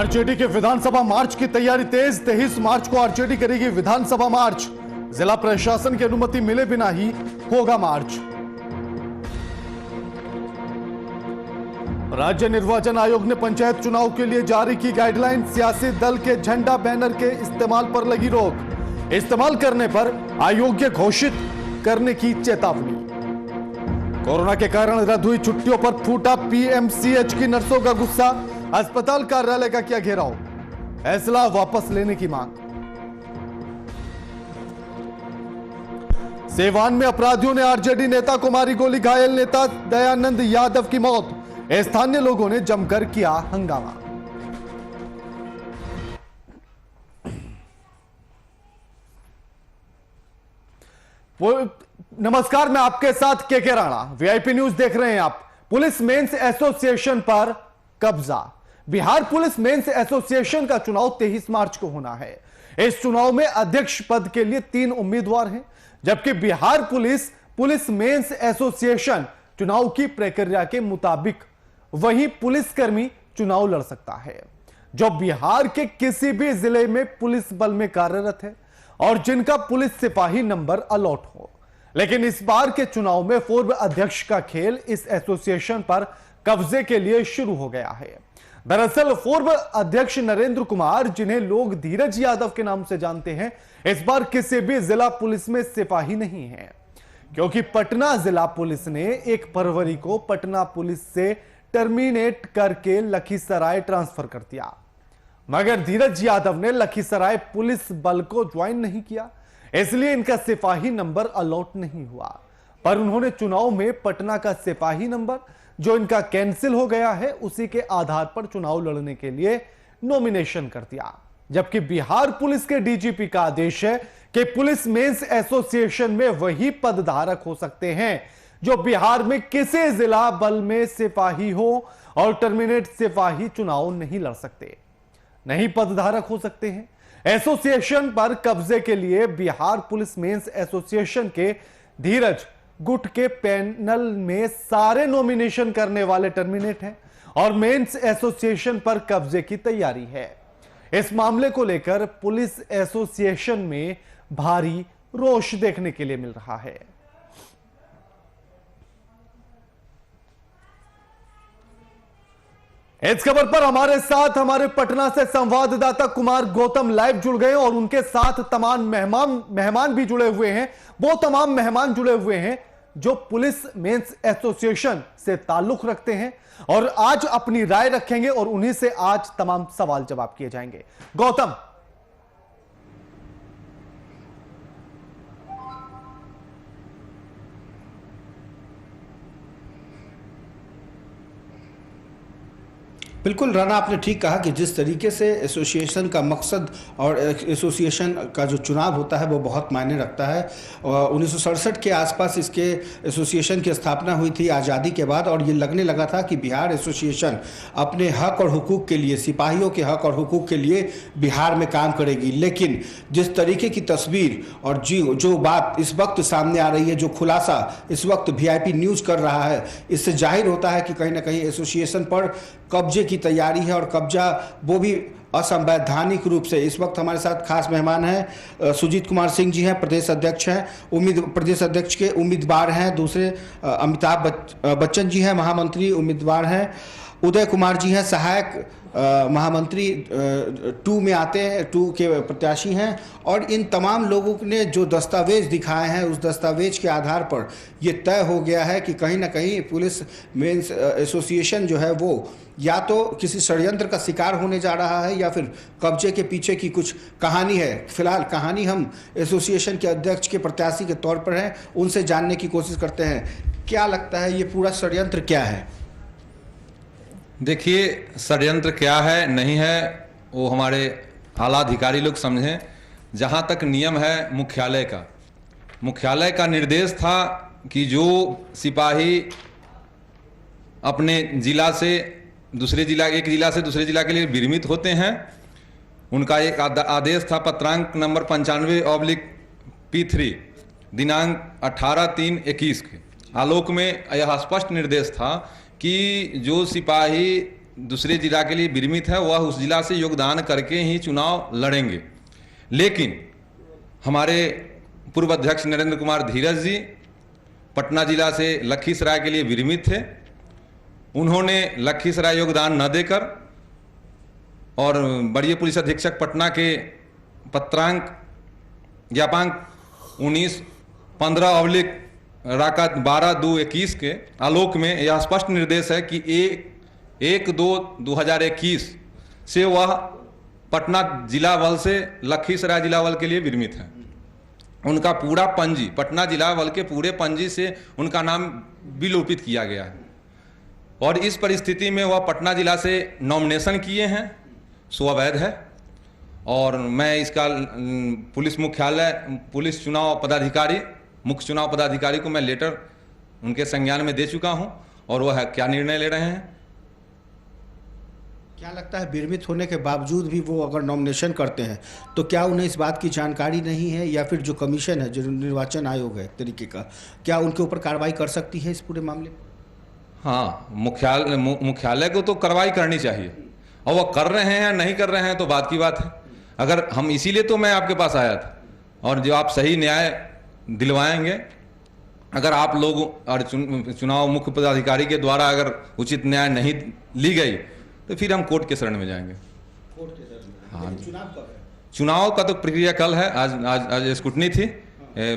RJD के विधानसभा मार्च की तैयारी तेज। 23 मार्च को आरजेडी करेगी विधानसभा मार्च। जिला प्रशासन की अनुमति मिले बिना ही होगा मार्च। राज्य निर्वाचन आयोग ने पंचायत चुनाव के लिए जारी की गाइडलाइन। सियासी दल के झंडा बैनर के इस्तेमाल पर लगी रोक। इस्तेमाल करने पर अयोग्य घोषित करने की चेतावनी। कोरोना के कारण रद्द हुई छुट्टियों पर फूटा पीएमसीएच की नर्सों का गुस्सा। अस्पताल कार्यालय का किया घेराव। फैसला वापस लेने की मांग। सेवान में अपराधियों ने आरजेडी नेता को मारी गोली। घायल नेता दयानंद यादव की मौत। स्थानीय लोगों ने जमकर किया हंगामा। नमस्कार, मैं आपके साथ के राणा। वीआईपी न्यूज देख रहे हैं आप। पुलिस मेंस एसोसिएशन पर कब्जा। बिहार पुलिस मेंस एसोसिएशन का चुनाव 23 मार्च को होना है। इस चुनाव में अध्यक्ष पद के लिए 3 उम्मीदवार हैं, जबकि बिहार पुलिस मेंस एसोसिएशन चुनाव की प्रक्रिया के मुताबिक वही पुलिसकर्मी चुनाव लड़ सकता है जो बिहार के किसी भी जिले में पुलिस बल में कार्यरत है और जिनका पुलिस सिपाही नंबर अलॉट हो। लेकिन इस बार के चुनाव में पूर्व अध्यक्ष का खेल इस एसोसिएशन पर कब्जे के लिए शुरू हो गया है। दरअसल पूर्व अध्यक्ष नरेंद्र कुमार, जिन्हें लोग धीरज यादव के नाम से जानते हैं, इस बार किसी भी जिला पुलिस में सिपाही नहीं है, क्योंकि पटना जिला पुलिस ने 1 फरवरी को पटना पुलिस से टर्मिनेट करके लखीसराय ट्रांसफर कर दिया। मगर धीरज यादव ने लखीसराय पुलिस बल को ज्वाइन नहीं किया, इसलिए इनका सिपाही नंबर अलॉट नहीं हुआ। पर उन्होंने चुनाव में पटना का सिपाही नंबर, जो इनका कैंसिल हो गया है, उसी के आधार पर चुनाव लड़ने के लिए नॉमिनेशन कर दिया। जबकि बिहार पुलिस के डीजीपी का आदेश है कि पुलिस मेंस एसोसिएशन में वही पदधारक हो सकते हैं जो बिहार में किसी जिला बल में सिपाही हो और टर्मिनेट सिपाही चुनाव नहीं लड़ सकते, नहीं पदधारक हो सकते हैं। एसोसिएशन पर कब्जे के लिए बिहार पुलिस मेंस एसोसिएशन के धीरज गुट के पैनल में सारे नॉमिनेशन करने वाले टर्मिनेट हैं और मेंस एसोसिएशन पर कब्जे की तैयारी है। इस मामले को लेकर पुलिस एसोसिएशन में भारी रोष देखने के लिए मिल रहा है। इस खबर पर हमारे साथ हमारे पटना से संवाददाता कुमार गौतम लाइव जुड़ गए और उनके साथ तमाम मेहमान भी जुड़े हुए हैं। वो तमाम मेहमान जुड़े हुए हैं जो पुलिस मेंस एसोसिएशन से ताल्लुक रखते हैं और आज अपनी राय रखेंगे और उन्हीं से आज तमाम सवाल जवाब किए जाएंगे। गौतम, बिल्कुल राणा, आपने ठीक कहा कि जिस तरीके से एसोसिएशन का मकसद और एसोसिएशन का जो चुनाव होता है वो बहुत मायने रखता है। 1967 के आसपास इसके एसोसिएशन की स्थापना हुई थी आज़ादी के बाद, और ये लगने लगा था कि बिहार एसोसिएशन अपने हक और हुकूक के लिए, सिपाहियों के हक और हुकूक के लिए बिहार में काम करेगी। लेकिन जिस तरीके की तस्वीर और जो बात इस वक्त सामने आ रही है, जो खुलासा इस वक्त वीआईपी न्यूज़ कर रहा है, इससे जाहिर होता है कि कहीं ना कहीं एसोसिएशन पर कब्जे की तैयारी है और कब्जा वो भी असंवैधानिक रूप से। इस वक्त हमारे साथ खास मेहमान हैं, सुजीत कुमार सिंह जी हैं, प्रदेश अध्यक्ष हैं, प्रदेश अध्यक्ष के उम्मीदवार हैं। दूसरे अमिताभ बच्चन जी हैं, महामंत्री उम्मीदवार हैं। उदय कुमार जी हैं, सहायक महामंत्री 2 में आते हैं, 2 के प्रत्याशी हैं। और इन तमाम लोगों ने जो दस्तावेज दिखाए हैं, उस दस्तावेज के आधार पर ये तय हो गया है कि कहीं ना कहीं पुलिस मेंस एसोसिएशन जो है वो या तो किसी षड्यंत्र का शिकार होने जा रहा है या फिर कब्जे के पीछे की कुछ कहानी है। फिलहाल कहानी हम एसोसिएशन के अध्यक्ष के प्रत्याशी के तौर पर हैं, उनसे जानने की कोशिश करते हैं। क्या लगता है ये पूरा षड्यंत्र क्या है? देखिए, षड्यंत्र क्या है नहीं है वो हमारे आला अधिकारी लोग समझें। जहाँ तक नियम है मुख्यालय का निर्देश था कि जो सिपाही अपने जिला से दूसरे जिला, एक जिला से दूसरे जिला के लिए विरमित होते हैं, उनका एक आदेश था पत्रांक नंबर 95/P3 दिनांक 18/3/21 के आलोक में यह स्पष्ट निर्देश था कि जो सिपाही दूसरे जिला के लिए विरमित है वह उस जिला से योगदान करके ही चुनाव लड़ेंगे। लेकिन हमारे पूर्व अध्यक्ष नरेंद्र कुमार धीरज जी पटना जिला से लखीसराय के लिए विरमित थे। उन्होंने लखीसराय योगदान न देकर और वरीय पुलिस अधीक्षक पटना के पत्रांक ज्ञापांक 19-15/राका-12-2-21 के आलोक में यह स्पष्ट निर्देश है कि 1-2-2021 से वह पटना जिला बल से लखीसराय जिला बल के लिए विरमित है। उनका पूरा पंजी पटना जिला बल के पूरे पंजी से उनका नाम विलोपित किया गया है और इस परिस्थिति में वह पटना जिला से नॉमिनेशन किए हैं, सो अवैध है। और मैं इसका पुलिस मुख्यालय पुलिस चुनाव पदाधिकारी मुख्य चुनाव पदाधिकारी को मैं लेटर उनके संज्ञान में दे चुका हूं और वह क्या निर्णय ले रहे हैं। क्या लगता है विरमित होने के बावजूद भी वो अगर नॉमिनेशन करते हैं तो क्या उन्हें इस बात की जानकारी नहीं है या फिर जो कमीशन है जो निर्वाचन आयोग है तरीके का, क्या उनके ऊपर कार्रवाई कर सकती है इस पूरे मामले में? हाँ, मुख्यालय को तो कार्रवाई करनी चाहिए और वो कर रहे हैं या नहीं कर रहे हैं तो बात की बात है। अगर हम इसीलिए तो मैं आपके पास आया था और जो आप सही न्याय दिलवाएंगे, अगर आप लोग और चुनाव मुख्य पदाधिकारी के द्वारा अगर उचित न्याय नहीं ली गई तो फिर हम कोर्ट के शरण में जाएंगे। कोर्ट के शरण में? हाँ, चुनाव कब है? चुनाव का तो प्रक्रिया कल है। आज स्कूटनी थी,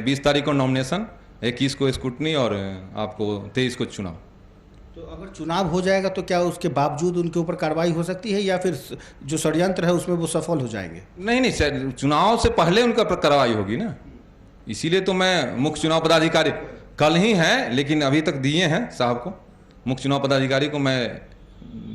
20 तारीख को नॉमिनेशन, 21 को स्कूटनी और आपको 23 को चुनाव। तो अगर चुनाव हो जाएगा तो क्या उसके बावजूद उनके ऊपर कार्रवाई हो सकती है या फिर जो षड्यंत्र है उसमें वो सफल हो जाएंगे? नहीं, चुनाव से पहले उनका कार्रवाई होगी ना, इसीलिए तो मैं मुख्य चुनाव पदाधिकारी कल ही है लेकिन अभी तक दिए हैं साहब को, मुख्य चुनाव पदाधिकारी को मैं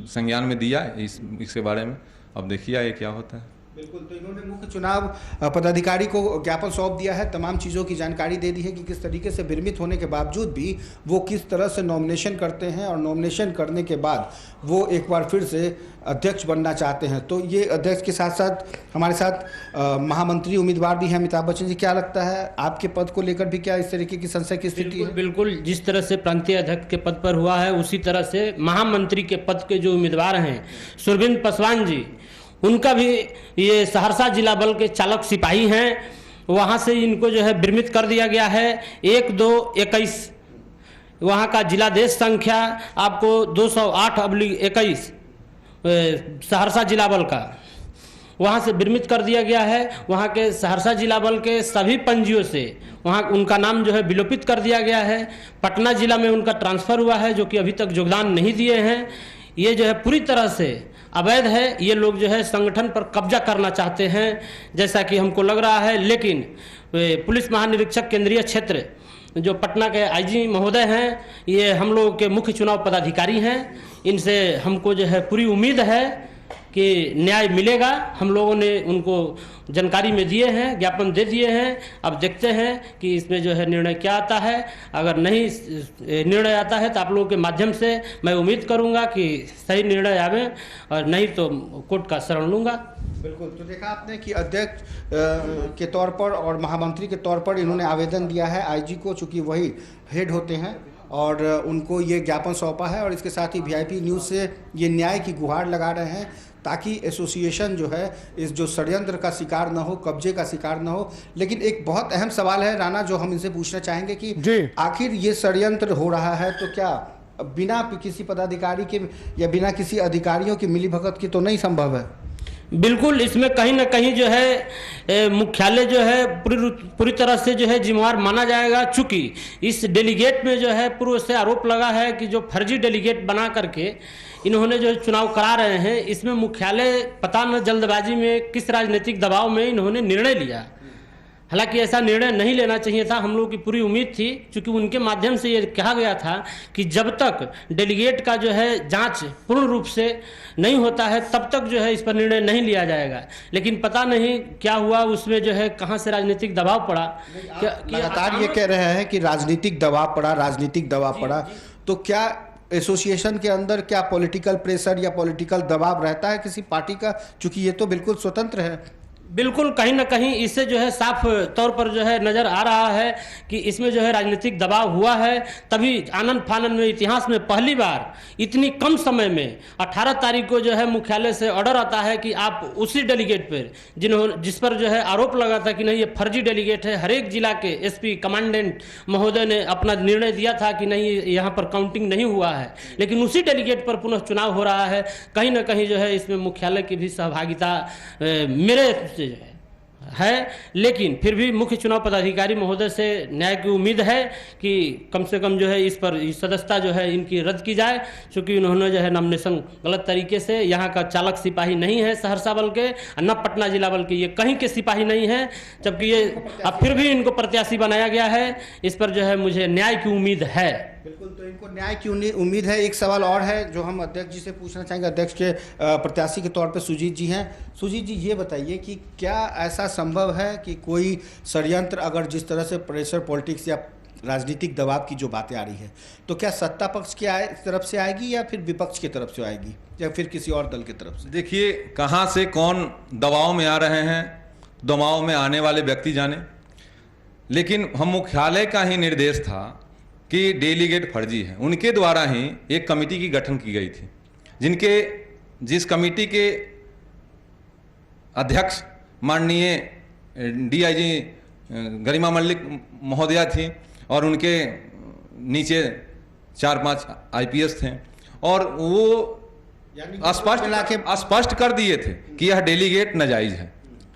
संज्ञान में दिया इसके बारे में। अब देखिए ये क्या होता है। बिल्कुल, तो इन्होंने मुख्य चुनाव पदाधिकारी को ज्ञापन सौंप दिया है, तमाम चीज़ों की जानकारी दे दी है कि किस तरीके से विरमित होने के बावजूद भी वो किस तरह से नॉमिनेशन करते हैं और नॉमिनेशन करने के बाद वो एक बार फिर से अध्यक्ष बनना चाहते हैं। तो ये अध्यक्ष के साथ साथ हमारे साथ महामंत्री उम्मीदवार भी हैं अमिताभ बच्चन जी। क्या लगता है आपके पद को लेकर भी क्या इस तरीके की संशय की स्थिति है? बिल्कुल, जिस तरह से प्रांतीय अध्यक्ष के पद पर हुआ है उसी तरह से महामंत्री के पद के जो उम्मीदवार हैं सुरविंद पासवान जी, उनका भी ये सहरसा जिला बल के चालक सिपाही हैं, वहाँ से इनको जो है विरमित कर दिया गया है। 1-2-21 वहाँ का जिलादेश संख्या आपको 208/21 सहरसा जिला बल का वहाँ से विरमित कर दिया गया है। वहाँ के सहरसा जिला बल के सभी पंजियों से वहाँ उनका नाम जो है विलोपित कर दिया गया है। पटना जिला में उनका ट्रांसफ़र हुआ है जो कि अभी तक योगदान नहीं दिए हैं। ये जो है पूरी तरह से अवैध है। ये लोग जो है संगठन पर कब्जा करना चाहते हैं जैसा कि हमको लग रहा है। लेकिन पुलिस महानिरीक्षक केंद्रीय क्षेत्र जो पटना के आईजी महोदय हैं, ये हम लोगों के मुख्य चुनाव पदाधिकारी हैं, इनसे हमको जो है पूरी उम्मीद है कि न्याय मिलेगा। हम लोगों ने उनको जानकारी में दिए हैं, ज्ञापन दे दिए हैं। अब देखते हैं कि इसमें जो है निर्णय क्या आता है। अगर नहीं निर्णय आता है तो आप लोगों के माध्यम से मैं उम्मीद करूंगा कि सही निर्णय आवे और नहीं तो कोर्ट का शरण लूंगा। बिल्कुल, तो देखा आपने कि अध्यक्ष के तौर पर और महामंत्री के तौर पर इन्होंने आवेदन दिया है आईजी को, चूँकि वही हेड होते हैं और उनको ये ज्ञापन सौंपा है और इसके साथ ही वीआईपी न्यूज़ से ये न्याय की गुहार लगा रहे हैं ताकि एसोसिएशन जो है इस जो षड्यंत्र का शिकार न हो, कब्जे का शिकार न हो। लेकिन एक बहुत अहम सवाल है राणा जो हम इनसे पूछना चाहेंगे कि आखिर ये षड्यंत्र हो रहा है तो क्या बिना किसी पदाधिकारी के या बिना किसी अधिकारियों की मिलीभगत की तो नहीं संभव है? बिल्कुल, इसमें कहीं ना कहीं जो है मुख्यालय जो है पूरी तरह से जो है जिम्मेवार माना जाएगा। चूँकि इस डेलीगेट में जो है पूर्व से आरोप लगा है कि जो फर्जी डेलीगेट बना करके इन्होंने जो चुनाव करा रहे हैं, इसमें मुख्यालय पता न जल्दबाजी में किस राजनीतिक दबाव में इन्होंने निर्णय लिया। हालांकि ऐसा निर्णय नहीं लेना चाहिए था। हम लोगों की पूरी उम्मीद थी, क्योंकि उनके माध्यम से ये कहा गया था कि जब तक डेलीगेट का जो है जांच पूर्ण रूप से नहीं होता है तब तक जो है इस पर निर्णय नहीं लिया जाएगा। लेकिन पता नहीं क्या हुआ, उसमें जो है कहां से राजनीतिक दबाव पड़ा। लगातार ये कह रहे हैं कि राजनीतिक दबाव पड़ा, तो क्या एसोसिएशन के अंदर क्या पॉलिटिकल प्रेशर या पॉलिटिकल दबाव रहता है किसी पार्टी का? चूंकि ये तो बिल्कुल स्वतंत्र है। बिल्कुल कहीं ना कहीं इससे जो है साफ तौर पर जो है नज़र आ रहा है कि इसमें जो है राजनीतिक दबाव हुआ है। तभी आनंद फानंद में इतिहास में पहली बार इतनी कम समय में 18 तारीख को जो है मुख्यालय से ऑर्डर आता है कि आप उसी डेलीगेट पर जिस पर जो है आरोप लगा था कि नहीं ये फर्जी डेलीगेट है, हर एक जिला के एसपी कमांडेंट महोदय ने अपना निर्णय दिया था कि नहीं यहाँ पर काउंटिंग नहीं हुआ है, लेकिन उसी डेलीगेट पर पुनः चुनाव हो रहा है। कहीं ना कहीं जो है इसमें मुख्यालय की भी सहभागिता मेरे है, लेकिन फिर भी मुख्य चुनाव पदाधिकारी महोदय से न्याय की उम्मीद है कि कम से कम जो है इस पर सदस्यता जो है इनकी रद्द की जाए, क्योंकि उन्होंने जो है नॉमिनेशन गलत तरीके से, यहाँ का चालक सिपाही नहीं है सहरसा बल के, न पटना जिला बल के, ये कहीं के सिपाही नहीं है, जबकि ये अब फिर भी इनको प्रत्याशी बनाया गया है। इस पर जो है मुझे न्याय की उम्मीद है। बिल्कुल, तो इनको न्याय की उम्मीद है। एक सवाल और है जो हम अध्यक्ष जी से पूछना चाहेंगे। अध्यक्ष के प्रत्याशी के तौर पे सुजीत जी हैं। सुजीत जी, ये बताइए कि क्या ऐसा संभव है कि कोई षड्यंत्र, अगर जिस तरह से प्रेशर पॉलिटिक्स या राजनीतिक दबाव की जो बातें आ रही है, तो क्या सत्ता पक्ष की तरफ से आएगी या फिर विपक्ष की तरफ से आएगी या फिर किसी और दल की तरफ से? देखिए, कहाँ से कौन दबाव में आ रहे हैं, दबाव में आने वाले व्यक्ति जाने, लेकिन हम मुख्यालय का ही निर्देश था कि डेलीगेट फर्जी है। उनके द्वारा ही एक कमेटी की गठन की गई थी, जिस कमेटी के अध्यक्ष माननीय डीआईजी गरिमा मल्लिक महोदया थी और उनके नीचे 4-5 आईपीएस थे, और वो स्पष्ट कर दिए थे कि यह डेलीगेट नाजायज है,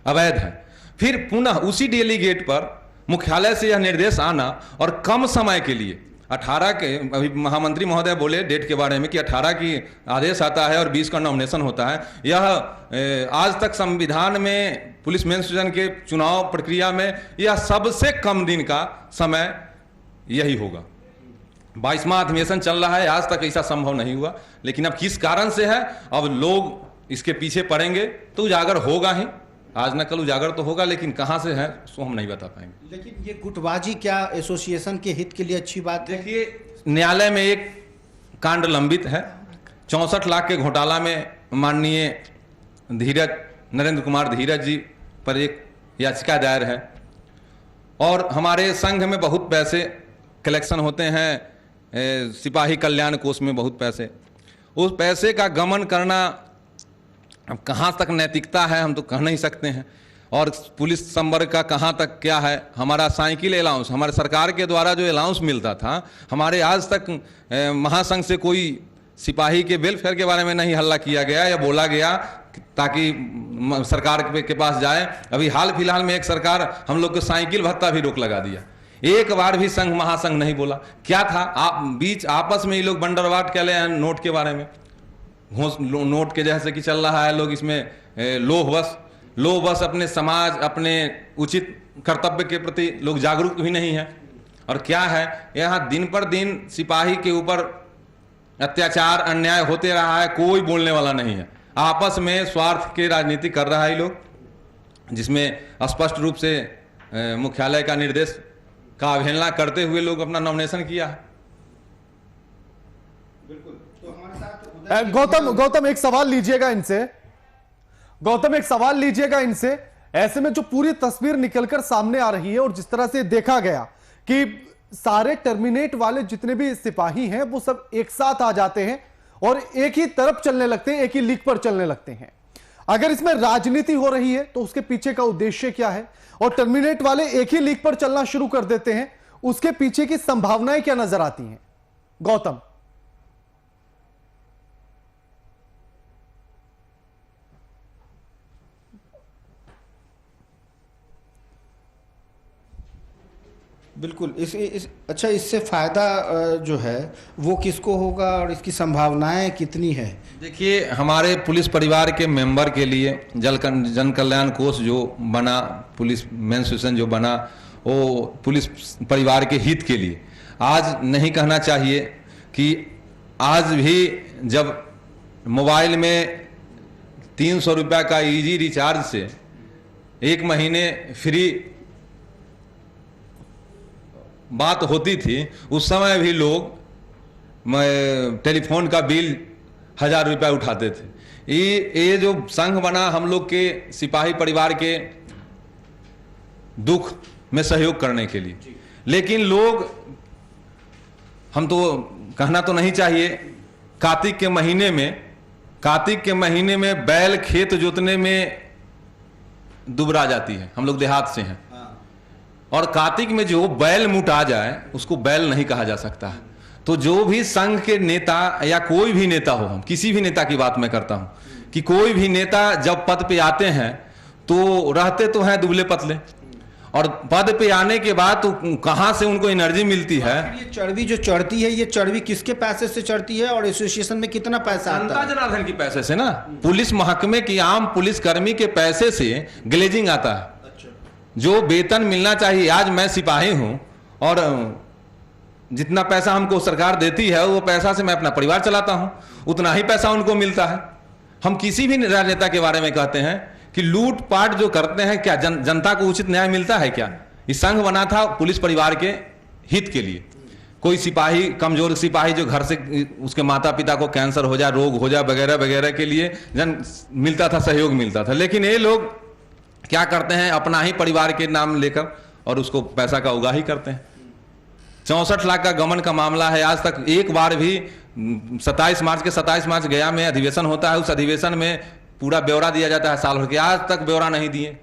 अवैध है। फिर पुनः उसी डेलीगेट पर मुख्यालय से यह निर्देश आना, और कम समय के लिए 18 के, अभी महामंत्री महोदय बोले डेट के बारे में कि 18 की आदेश आता है और 20 का नॉमिनेशन होता है। यह आज तक संविधान में पुलिस मेंस के चुनाव प्रक्रिया में यह सबसे कम दिन का समय यही होगा। 22वां अधिवेशन चल रहा है, आज तक ऐसा संभव नहीं हुआ, लेकिन अब किस कारण से है, अब लोग इसके पीछे पड़ेंगे तो उजागर होगा ही, आज न कल उजागर तो होगा, लेकिन कहाँ से है सो हम नहीं बता पाएंगे। लेकिन ये गुटबाजी क्या एसोसिएशन के हित के लिए अच्छी बात है? देखिए, न्यायालय में एक कांड लंबित है। 64 लाख के घोटाला में माननीय नरेंद्र कुमार धीरज जी पर एक याचिका दायर है, और हमारे संघ में बहुत पैसे कलेक्शन होते हैं, सिपाही कल्याण कोष में बहुत पैसे, उस पैसे का गमन करना अब कहाँ तक नैतिकता है हम तो कह नहीं सकते हैं, और पुलिस संवर्ग का कहाँ तक क्या है। हमारा साइकिल अलाउंस, हमारे सरकार के द्वारा जो अलाउंस मिलता था, हमारे आज तक महासंघ से कोई सिपाही के वेलफेयर के बारे में नहीं हल्ला किया गया या बोला गया ताकि सरकार के पास जाए। अभी हाल फिलहाल में एक सरकार हम लोग को साइकिल भत्ता भी रोक लगा दिया, एक बार भी संघ महासंघ नहीं बोला। क्या था, बीच आपस में ये लोग बंडरवाट कर ले हैं नोट के बारे में, नोट के जैसे कि चल रहा है, लोग इसमें लोभवश अपने समाज, अपने उचित कर्तव्य के प्रति लोग जागरूक भी नहीं है। और क्या है, यहाँ दिन पर दिन सिपाही के ऊपर अत्याचार अन्याय होते रहा है, कोई बोलने वाला नहीं है। आपस में स्वार्थ के राजनीति कर रहा है लोग, जिसमें स्पष्ट रूप से मुख्यालय का निर्देश का अवहेलना करते हुए लोग अपना नॉमिनेशन किया है। गौतम एक सवाल लीजिएगा इनसे। ऐसे में जो पूरी तस्वीर निकलकर सामने आ रही है और जिस तरह से देखा गया कि सारे टर्मिनेट वाले जितने भी सिपाही हैं वो सब एक साथ आ जाते हैं और एक ही तरफ चलने लगते हैं, एक ही लीक पर चलने लगते हैं। अगर इसमें राजनीति हो रही है तो उसके पीछे का उद्देश्य क्या है? और टर्मिनेट वाले एक ही लीक पर चलना शुरू कर देते हैं, उसके पीछे की संभावनाएं क्या नजर आती हैं गौतम? बिल्कुल, अच्छा, इससे फ़ायदा जो है वो किसको होगा और इसकी संभावनाएं कितनी है? देखिए, हमारे पुलिस परिवार के मेंबर के लिए जन कल्याण कोष जो बना, पुलिस मेंस एसोसिएशन जो बना, वो पुलिस परिवार के हित के लिए। आज नहीं कहना चाहिए कि आज भी जब मोबाइल में 300 रुपये का इजी रिचार्ज से 1 महीने फ्री बात होती थी, उस समय भी लोग टेलीफोन का बिल 1000 रुपये उठाते थे। ये जो संघ बना हम लोग के सिपाही परिवार के दुख में सहयोग करने के लिए, लेकिन लोग, हम तो कहना तो नहीं चाहिए, कार्तिक के महीने में बैल खेत जोतने में दुबरा जाती है। हम लोग देहात से हैं, और कार्तिक में जो बैल मुटा जाए उसको बैल नहीं कहा जा सकता है। तो जो भी संघ के नेता या कोई भी नेता हो, हम किसी भी नेता की बात मैं करता हूं, कि कोई भी नेता जब पद पे आते हैं तो रहते तो हैं दुबले पतले, और पद पे आने के बाद तो कहां से उनको एनर्जी मिलती है। ये चर्बी जो चढ़ती है, ये चर्बी किसके पैसे से चढ़ती है और एसोसिएशन में कितना पैसा आता जनता है? जनार्दन की पैसे से ना, पुलिस महकमे की आम पुलिस कर्मी के पैसे से ग्लेजिंग आता है। जो वेतन मिलना चाहिए, आज मैं सिपाही हूं और जितना पैसा हमको सरकार देती है वो पैसा से मैं अपना परिवार चलाता हूं, उतना ही पैसा उनको मिलता है। हम किसी भी राजनेता के बारे में कहते हैं कि लूटपाट जो करते हैं, क्या जनता को उचित न्याय मिलता है क्या? इस संघ बना था पुलिस परिवार के हित के लिए। कोई सिपाही, कमजोर सिपाही जो घर से उसके माता पिता को कैंसर हो जाए, रोग हो जाए वगैरह वगैरह के लिए मिलता था, सहयोग मिलता था। लेकिन ये लोग क्या करते हैं, अपना ही परिवार के नाम लेकर और उसको पैसा का उगाही करते हैं। 64 लाख का गमन का मामला है, आज तक एक बार भी 27 मार्च गया में अधिवेशन होता है, उस अधिवेशन में पूरा ब्यौरा दिया जाता है साल भर के, आज तक ब्यौरा नहीं दिए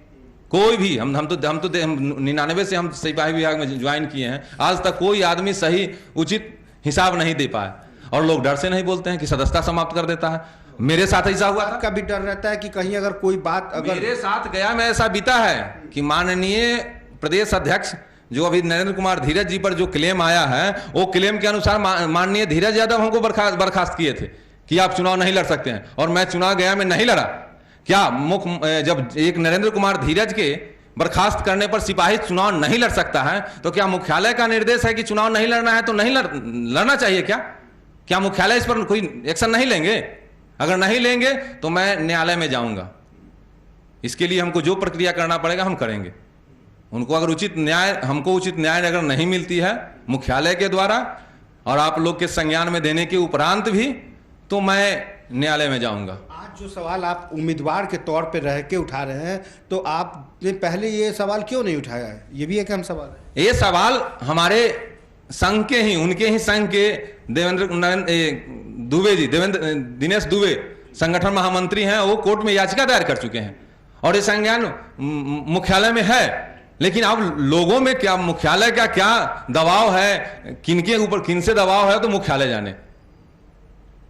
कोई भी। हम 99 से हम सिपाही विभाग में ज्वाइन किए हैं, आज तक कोई आदमी सही उचित हिसाब नहीं दे पाया, और लोग डर से नहीं बोलते हैं कि सदस्यता समाप्त कर देता है। मेरे साथ ऐसा हुआ था। आपका भी डर रहता है कि कहीं अगर कोई बात मेरे साथ गया में ऐसा बीता है कि माननीय प्रदेश अध्यक्ष जो अभी नरेंद्र कुमार धीरज जी पर जो क्लेम आया है, वो क्लेम के अनुसार माननीय धीरज यादव हमको बर्खास्त किए थे कि आप चुनाव नहीं लड़ सकते हैं, और मैं चुनाव गया में नहीं लड़ा। क्या जब एक नरेंद्र कुमार धीरज के बर्खास्त करने पर सिपाही चुनाव नहीं लड़ सकता है, तो क्या मुख्यालय का निर्देश है कि चुनाव नहीं लड़ना है तो नहीं लड़ना चाहिए क्या मुख्यालय इस पर कोई एक्शन नहीं लेंगे? अगर नहीं लेंगे तो मैं न्यायालय में जाऊंगा। इसके लिए हमको जो प्रक्रिया करना पड़ेगा हम करेंगे। उनको अगर हमको उचित न्याय अगर नहीं मिलती है मुख्यालय के द्वारा और आप लोग के संज्ञान में देने के उपरांत भी, तो मैं न्यायालय में जाऊंगा। आज जो सवाल आप उम्मीदवार के तौर पे रह के उठा रहे हैं, तो आपने पहले ये सवाल क्यों नहीं उठाया है? ये भी एक अहम सवाल है। ये सवाल हमारे संघ के ही, उनके ही संघ के दिनेश दुबे संगठन महामंत्री हैं, वो कोर्ट में याचिका दायर कर चुके हैं, और ये संज्ञान मुख्यालय में है। लेकिन अब लोगों में क्या, मुख्यालय का क्या दबाव है, किनके ऊपर किनसे दबाव है, तो मुख्यालय जाने।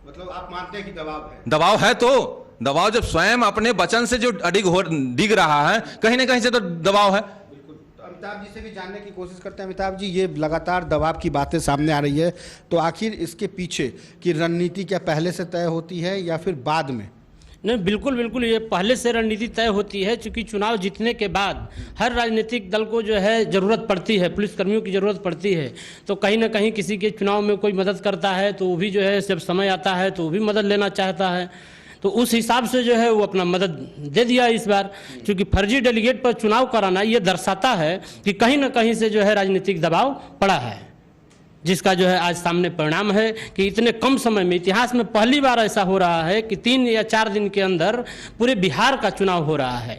मतलब आप मानते हैं कि दबाव है? दबाव है, तो दबाव जब स्वयं अपने वचन से जो डिग रहा है, कहीं ना कहीं से तो दबाव है। तो अमिताभ जी से भी जानने की कोशिश करते हैं। अमिताभ जी, ये लगातार दबाव की बातें सामने आ रही है, तो आखिर इसके पीछे की रणनीति क्या पहले से तय होती है या फिर बाद में? नहीं, बिल्कुल ये पहले से रणनीति तय होती है, क्योंकि चुनाव जीतने के बाद हर राजनीतिक दल को जो है ज़रूरत पड़ती है, पुलिसकर्मियों की ज़रूरत पड़ती है। तो कहीं ना कहीं किसी के चुनाव में कोई मदद करता है तो वो भी जो है जब समय आता है तो वो भी मदद लेना चाहता है, तो उस हिसाब से जो है वो अपना मदद दे दिया इस बार। क्योंकि फर्जी डेलीगेट पर चुनाव कराना ये दर्शाता है कि कहीं ना कहीं से जो है राजनीतिक दबाव पड़ा है, जिसका जो है आज सामने परिणाम है कि इतने कम समय में, इतिहास में पहली बार ऐसा हो रहा है कि 3 या 4 दिन के अंदर पूरे बिहार का चुनाव हो रहा है।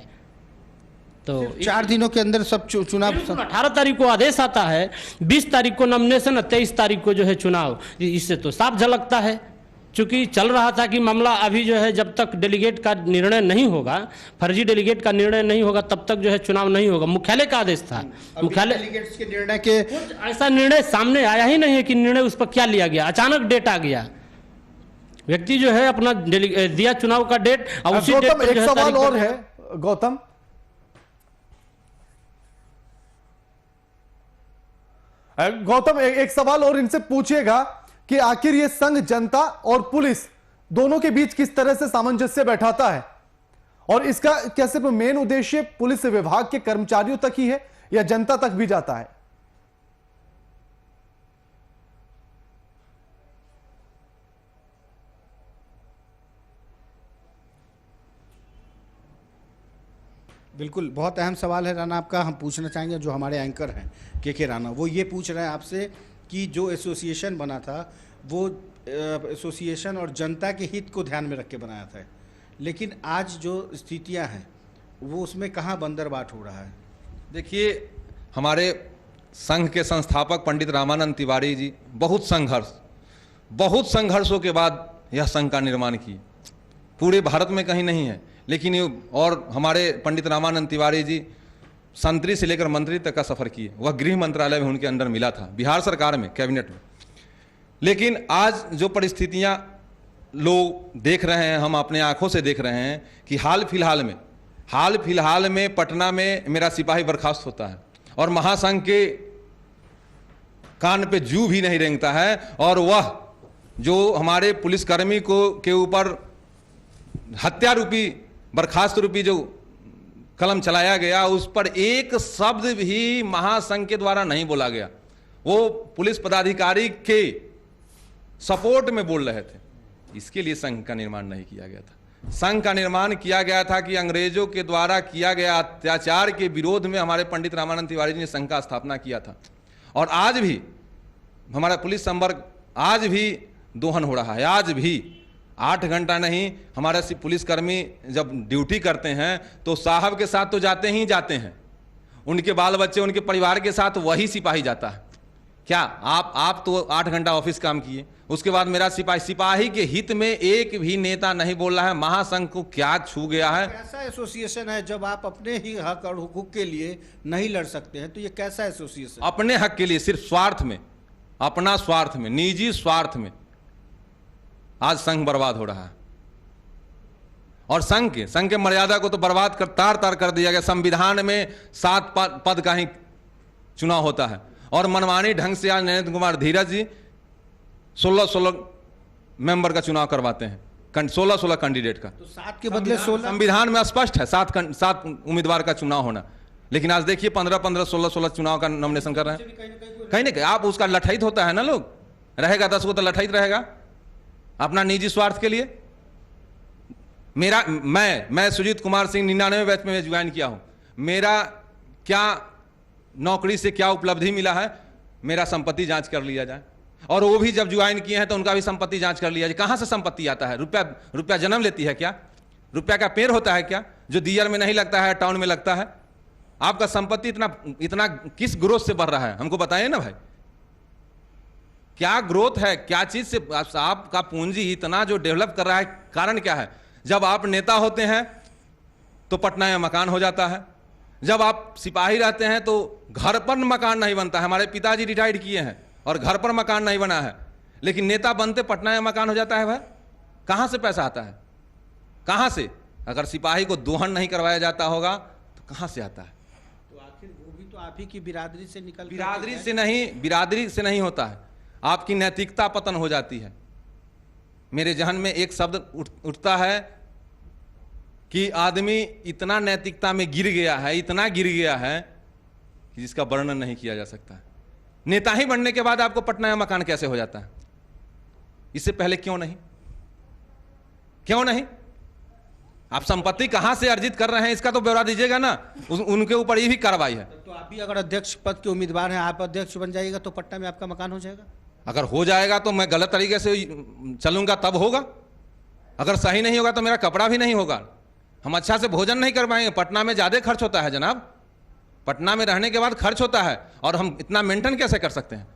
तो 4 दिनों के अंदर सब चुनाव, 18 तारीख को आदेश आता है, 20 तारीख को नॉमिनेशन, 23 तारीख को जो है चुनाव। इससे तो साफ झलकता है, चूंकि चल रहा था कि मामला अभी जो है जब तक डेलीगेट का निर्णय नहीं होगा, फर्जी डेलीगेट का निर्णय नहीं होगा, तब तक जो है चुनाव नहीं होगा। मुख्यालय का आदेश था, मुख्यालय डेलीगेट्स के निर्णय के ऐसा निर्णय सामने आया ही नहीं है कि निर्णय उस पर क्या लिया गया। अचानक डेट आ गया, व्यक्ति जो है अपना दिया चुनाव का डेट, और उसी डेट पर एक सवाल और है गौतम, एक सवाल और इनसे पूछिएगा कि आखिर ये संघ जनता और पुलिस दोनों के बीच किस तरह से सामंजस्य बैठाता है, और इसका क्या सिर्फ मेन उद्देश्य पुलिस विभाग के कर्मचारियों तक ही है या जनता तक भी जाता है? बिल्कुल, बहुत अहम सवाल है राणा आपका। हम पूछना चाहेंगे जो हमारे एंकर हैं के राणा, वो ये पूछ रहे हैं आपसे कि जो एसोसिएशन बना था वो एसोसिएशन और जनता के हित को ध्यान में रख के बनाया था, लेकिन आज जो स्थितियां हैं वो उसमें कहाँ बंदरबाट हो रहा है? देखिए, हमारे संघ के संस्थापक पंडित रामानंद तिवारी जी बहुत संघर्षों के बाद यह संघ का निर्माण किए। पूरे भारत में कहीं नहीं है, लेकिन ये और हमारे पंडित रामानंद तिवारी जी संतरी से लेकर मंत्री तक का सफर किए। वह गृह मंत्रालय में उनके अंडर मिला था, बिहार सरकार में, कैबिनेट में। लेकिन आज जो परिस्थितियां लोग देख रहे हैं, हम अपने आंखों से देख रहे हैं कि हाल फिलहाल में पटना में मेरा सिपाही बर्खास्त होता है और महासंघ के कान पे जू भी नहीं रेंगता है, और वह जो हमारे पुलिसकर्मी को के ऊपर हत्या रूपी, बर्खास्त रूपी जो कलम चलाया गया, उस पर एक शब्द भी महासंघ के द्वारा नहीं बोला गया। वो पुलिस पदाधिकारी के सपोर्ट में बोल रहे थे। इसके लिए संघ का निर्माण नहीं किया गया था। संघ का निर्माण किया गया था कि अंग्रेजों के द्वारा किया गया अत्याचार के विरोध में हमारे पंडित रामानंद तिवारी जी ने संघ का स्थापना किया था। और आज भी हमारा पुलिस संवर्ग आज भी दोहन हो रहा है। आज भी 8 घंटा नहीं, हमारे पुलिसकर्मी जब ड्यूटी करते हैं तो साहब के साथ तो जाते ही जाते हैं, उनके बाल बच्चे, उनके परिवार के साथ वही सिपाही जाता है। क्या आप तो 8 घंटा ऑफिस काम किए, उसके बाद मेरा सिपाही के हित में एक भी नेता नहीं बोल रहा है। महासंघ को क्या छू गया है? कैसा एसोसिएशन है जब आप अपने ही हक और हुकूक के लिए नहीं लड़ सकते हैं? तो ये कैसा एसोसिएशन? अपने हक के लिए सिर्फ स्वार्थ में, अपना स्वार्थ में, निजी स्वार्थ में आज संघ बर्बाद हो रहा है। और संघ के मर्यादा को तो बर्बाद कर तार कर दिया गया। संविधान में 7 पद का ही चुनाव होता है और मनमानी ढंग से आज नरेंद्र कुमार धीरज जी 16 मेंबर का चुनाव करवाते हैं, 16 कैंडिडेट का। तो 7 के बदले 16? संविधान में स्पष्ट है 7 उम्मीदवार का चुनाव होना, लेकिन आज देखिए 15 16 चुनाव का नॉमिनेशन कर रहे हैं। कहीं ना कहीं आप उसका लठाइत होता है ना, लोग रहेगा 10 को तो लठाइत रहेगा अपना निजी स्वार्थ के लिए। मैं सुजीत कुमार सिंह 99 बैच में ज्वाइन किया हूं। मेरा क्या नौकरी से क्या उपलब्धि मिला है, मेरा संपत्ति जांच कर लिया जाए। और वो भी जब ज्वाइन किए हैं तो उनका भी संपत्ति जांच कर लिया जाए। कहां से संपत्ति आता है? रुपया जन्म लेती है क्या? रुपया का पेड़ होता है क्या जो दियर में नहीं लगता है, टाउन में लगता है? आपका संपत्ति इतना किस ग्रोथ से बढ़ रहा है, हमको बताइए ना भाई। क्या ग्रोथ है, क्या चीज से आपका पूंजी इतना जो डेवलप कर रहा है? कारण क्या है? जब आप नेता होते हैं तो पटना में मकान हो जाता है, जब आप सिपाही रहते हैं तो घर पर मकान नहीं बनता है। हमारे पिताजी रिटायर्ड किए हैं और घर पर मकान नहीं बना है, लेकिन नेता बनते पटना में मकान हो जाता है। भाई कहां से पैसा आता है? कहां से? अगर सिपाही को दोहन नहीं करवाया जाता होगा तो कहां से आता है? तो आखिर वो भी तो आप ही की बिरादरी से निकल, बिरादरी से नहीं होता है, आपकी नैतिकता पतन हो जाती है। मेरे जहन में एक शब्द उठता है कि आदमी इतना नैतिकता में गिर गया है, इतना गिर गया है कि जिसका वर्णन नहीं किया जा सकता। नेता ही बनने के बाद आपको पटना में मकान कैसे हो जाता है? इससे पहले क्यों नहीं? आप संपत्ति कहां से अर्जित कर रहे हैं इसका तो ब्यौरा दीजिएगा ना। उनके ऊपर ये भी कार्रवाई है। तो आप भी अगर अध्यक्ष पद के उम्मीदवार हैं, आप अध्यक्ष बन जाइएगा तो पटना में आपका मकान हो जाएगा। अगर हो जाएगा तो मैं गलत तरीके से चलूंगा तब होगा, अगर सही नहीं होगा तो मेरा कपड़ा भी नहीं होगा, हम अच्छा से भोजन नहीं कर पाएंगे। पटना में ज्यादा खर्च होता है जनाब, पटना में रहने के बाद खर्च होता है, और हम इतना मेंटेन कैसे कर सकते हैं?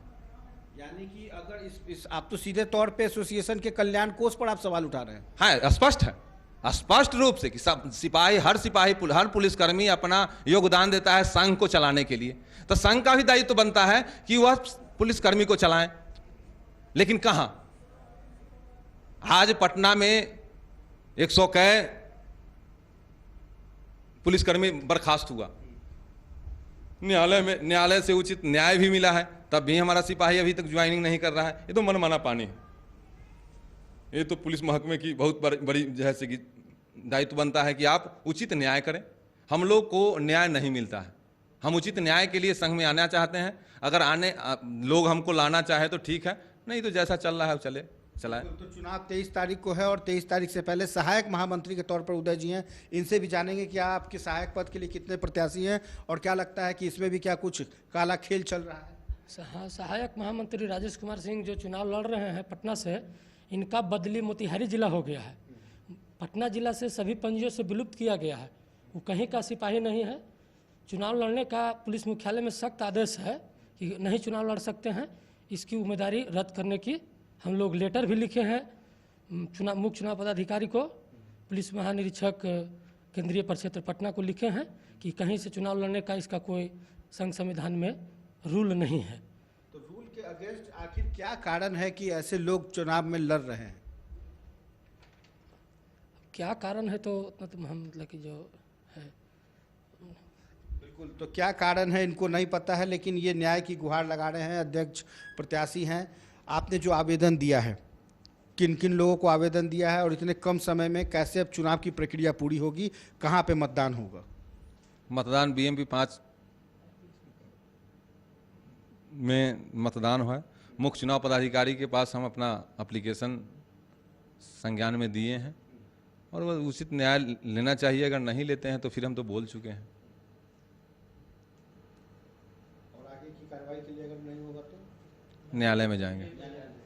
यानी कि अगर इस आप तो सीधे तौर पे एसोसिएशन के कल्याण कोष पर आप सवाल उठा रहे हैं। हाँ, स्पष्ट है, स्पष्ट रूप से कि सब हर पुलिसकर्मी अपना योगदान देता है संघ को चलाने के लिए। तो संघ का भी दायित्व बनता है कि वह पुलिसकर्मी को चलाएं, लेकिन कहां? आज पटना में 100 कै पुलिसकर्मी बर्खास्त हुआ, न्यायालय से उचित न्याय भी मिला है, तब भी हमारा सिपाही अभी तक ज्वाइनिंग नहीं कर रहा है। ये तो मनमाना पानी है। ये तो पुलिस महकमे की बहुत बड़ी जैसे कि दायित्व बनता है कि आप उचित न्याय करें। हम लोग को न्याय नहीं मिलता है, हम उचित न्याय के लिए संघ में आना चाहते हैं। अगर लोग हमको लाना चाहे तो ठीक है, नहीं तो जैसा चल रहा है चलाएं। तो चुनाव 23 तारीख को है और 23 तारीख से पहले सहायक महामंत्री के तौर पर उदय जी हैं, इनसे भी जानेंगे कि आपके सहायक पद के लिए कितने प्रत्याशी हैं और क्या लगता है कि इसमें भी क्या कुछ काला खेल चल रहा है। हाँ, सहायक महामंत्री राजेश कुमार सिंह जो चुनाव लड़ रहे हैं पटना से, इनका बदली मोतिहारी जिला हो गया है। पटना जिला से सभी पंजियों से विलुप्त किया गया है। वो कहीं का सिपाही नहीं है। चुनाव लड़ने का पुलिस मुख्यालय में सख्त आदेश है कि नहीं चुनाव लड़ सकते हैं। इसकी उम्मीदवारी रद्द करने की हम लोग लेटर भी लिखे हैं मुख्य चुनाव पदाधिकारी को, पुलिस महानिरीक्षक केंद्रीय प्रक्षेत्र पटना को लिखे हैं कि कहीं से चुनाव लड़ने का इसका कोई संघ संविधान में रूल नहीं है। तो रूल के अगेंस्ट आखिर क्या कारण है कि ऐसे लोग चुनाव में लड़ रहे हैं? क्या कारण है तो मतलब हम मतलब कि जो है बिल्कुल, तो क्या कारण है इनको नहीं पता है, लेकिन ये न्याय की गुहार लगा रहे हैं। अध्यक्ष प्रत्याशी हैं, आपने जो आवेदन दिया है, किन किन लोगों को आवेदन दिया है और इतने कम समय में कैसे अब चुनाव की प्रक्रिया पूरी होगी, कहाँ पे मतदान होगा? मतदान BMP 5 में मतदान हुआ है। मुख्य चुनाव पदाधिकारी के पास हम अपना एप्लीकेशन संज्ञान में दिए हैं और वो उचित न्याय लेना चाहिए। अगर नहीं लेते हैं तो फिर हम तो बोल चुके हैं। और आगे की कार्रवाई के लिए अगर नहीं होगा तो न्यायालय में जाएंगे,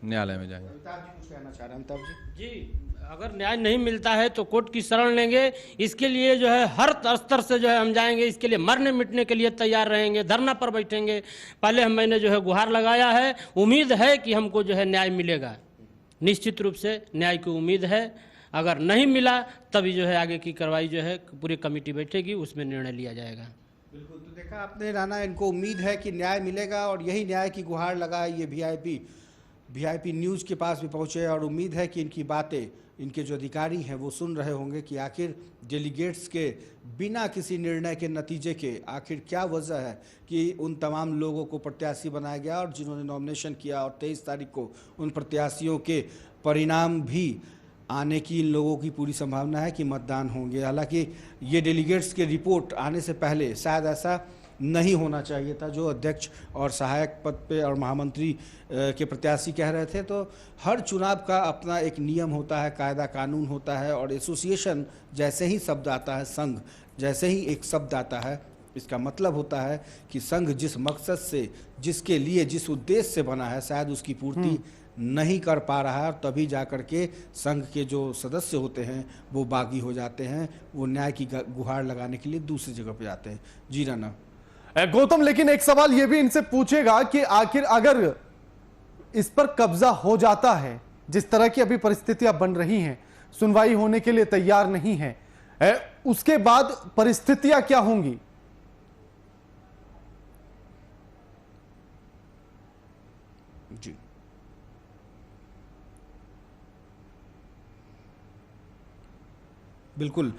न्यायालय में जाएंगे। अमिताभ जी कुछ कहना चाह रहे हैं? अमिताभ जी जी, अगर न्याय नहीं मिलता है तो कोर्ट की शरण लेंगे। इसके लिए जो है हर स्तर से जो है हम जाएंगे। इसके लिए मरने मिटने के लिए तैयार रहेंगे, धरना पर बैठेंगे। पहले मैंने जो है गुहार लगाया है। उम्मीद है कि हमको जो है न्याय मिलेगा। निश्चित रूप से न्याय की उम्मीद है। अगर नहीं मिला तभी जो है आगे की कार्रवाई जो है पूरी कमेटी बैठेगी, उसमें निर्णय लिया जाएगा। बिल्कुल, तो देखा आपने राणा, इनको उम्मीद है कि न्याय मिलेगा और यही न्याय की गुहार लगा ये VIP न्यूज़ के पास भी पहुँचे और उम्मीद है कि इनकी बातें इनके जो अधिकारी हैं वो सुन रहे होंगे कि आखिर डेलीगेट्स के बिना किसी निर्णय के नतीजे के आखिर क्या वजह है कि उन तमाम लोगों को प्रत्याशी बनाया गया और जिन्होंने नॉमिनेशन किया और 23 तारीख को उन प्रत्याशियों के परिणाम भी आने की इन लोगों की पूरी संभावना है कि मतदान होंगे। हालांकि ये डेलीगेट्स के रिपोर्ट आने से पहले शायद ऐसा नहीं होना चाहिए था जो अध्यक्ष और सहायक पद पे और महामंत्री के प्रत्याशी कह रहे थे। तो हर चुनाव का अपना एक नियम होता है, कायदा कानून होता है और एसोसिएशन जैसे ही शब्द आता है, संघ जैसे ही एक शब्द आता है, इसका मतलब होता है कि संघ जिस मकसद से, जिसके लिए, जिस उद्देश्य से बना है, शायद उसकी पूर्ति नहीं कर पा रहा है। तभी जाकर के संघ के जो सदस्य होते हैं वो बागी हो जाते हैं, वो न्याय की गुहार लगाने के लिए दूसरी जगह पे जाते हैं। जी राणा। गौतम, लेकिन एक सवाल यह भी इनसे पूछेगा कि आखिर अगर इस पर कब्जा हो जाता है, जिस तरह की अभी परिस्थितियां बन रही हैं, सुनवाई होने के लिए तैयार नहीं है, उसके बाद परिस्थितियां क्या होंगी? जी बिल्कुल,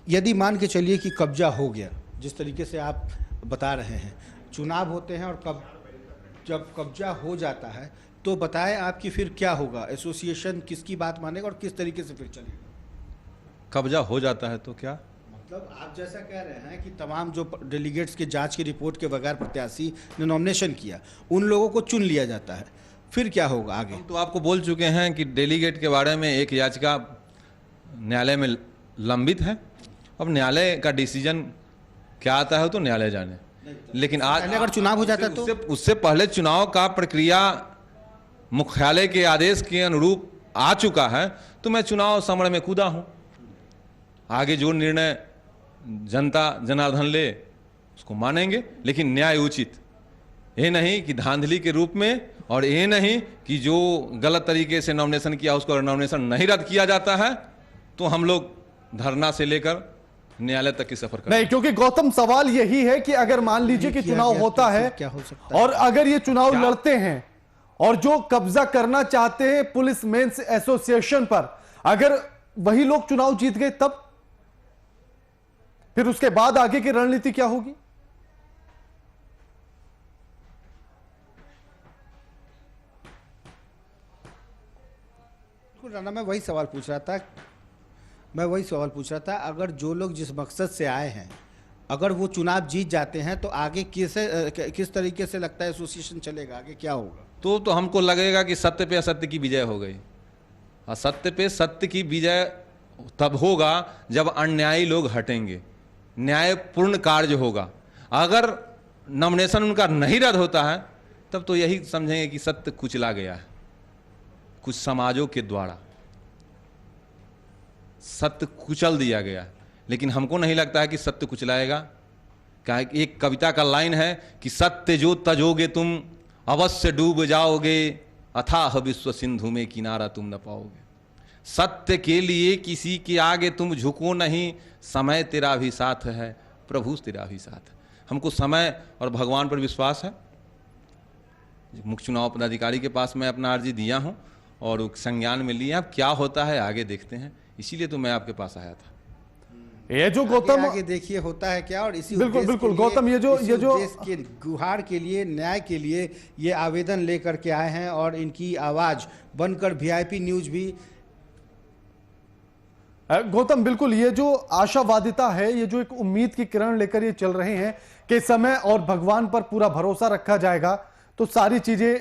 यदि मान के चलिए कि कब्जा हो गया, जिस तरीके से आप बता रहे हैं, चुनाव होते हैं और जब कब्जा हो जाता है तो बताएं आपकी फिर क्या होगा? एसोसिएशन किसकी बात मानेगा और किस तरीके से फिर चलेगा? कब्जा हो जाता है तो क्या मतलब आप जैसा कह रहे हैं कि तमाम जो डेलीगेट्स के जांच की रिपोर्ट के बगैर प्रत्याशी ने नॉमिनेशन किया, उन लोगों को चुन लिया जाता है, फिर क्या होगा आगे? हम तो आपको बोल चुके हैं कि डेलीगेट के बारे में एक याचिका न्यायालय में लंबित है। अब न्यायालय का डिसीजन क्या आता है तो न्यायालय जाने। लेकिन आज पहले अगर चुनाव हो जाता तो उससे पहले चुनाव का प्रक्रिया मुख्यालय के आदेश के अनुरूप आ चुका है, तो मैं चुनाव समर में कूदा हूं। आगे जो निर्णय जनता जनार्दन ले उसको मानेंगे, लेकिन न्याय उचित, ये नहीं कि धांधली के रूप में, और ये नहीं कि जो गलत तरीके से नॉमिनेशन किया उसको नॉमिनेशन नहीं रद्द किया जाता है तो हम लोग धरना से लेकर न्यायालय तक की सफर नहीं, क्योंकि गौतम सवाल यही है कि अगर मान लीजिए कि चुनाव होता है क्या हो सकता है? और अगर ये चुनाव लड़ते हैं और जो कब्जा करना चाहते हैं पुलिस मेंस एसोसिएशन पर, अगर वही लोग चुनाव जीत गए तब फिर उसके बाद आगे की रणनीति क्या होगी? राणा, मैं वही सवाल पूछ रहा था, अगर जो लोग जिस मकसद से आए हैं, अगर वो चुनाव जीत जाते हैं तो आगे किस तरीके से लगता है एसोसिएशन चलेगा, आगे क्या होगा? तो हमको लगेगा कि सत्य पे असत्य की विजय हो गई। और सत्य पे सत्य की विजय तब होगा जब अन्यायी लोग हटेंगे, न्यायपूर्ण कार्य होगा। अगर नॉमिनेशन उनका नहीं रद्द होता है तब तो यही समझेंगे कि सत्य कुचला गया है कुछ समाजों के द्वारा। सत्य कुचल दिया गया है, लेकिन हमको नहीं लगता है कि सत्य कुचलाएगा। क्या एक कविता का लाइन है कि सत्य जो तजोगे तुम अवश्य डूब जाओगे, अथाह विश्व सिंधु में किनारा तुम न पाओगे। सत्य के लिए किसी के आगे तुम झुको नहीं, समय तेरा भी साथ है, प्रभु तेरा भी साथ है। हमको समय और भगवान पर विश्वास है। मुख्य चुनाव पदाधिकारी के पास मैं अपना अर्जी दिया हूं और संज्ञान में लिया। अब क्या होता है आगे देखते हैं, इसीलिए तो मैं आपके पास आया था। ये जो गौतम आगे देखिए होता है क्या, और इसी बिल्कुल उद्देश्य बिल्कुल के लिए- गौतम, ये इसी जो उद्देश्य के गुहार के लिए, न्याय के लिए ये आवेदन लेकर के आए हैं और इनकी आवाज बनकर वीआईपी न्यूज भी। गौतम बिल्कुल, ये जो आशावादिता है, ये जो एक उम्मीद की किरण लेकर ये चल रहे हैं कि समय और भगवान पर पूरा भरोसा रखा जाएगा तो सारी चीजें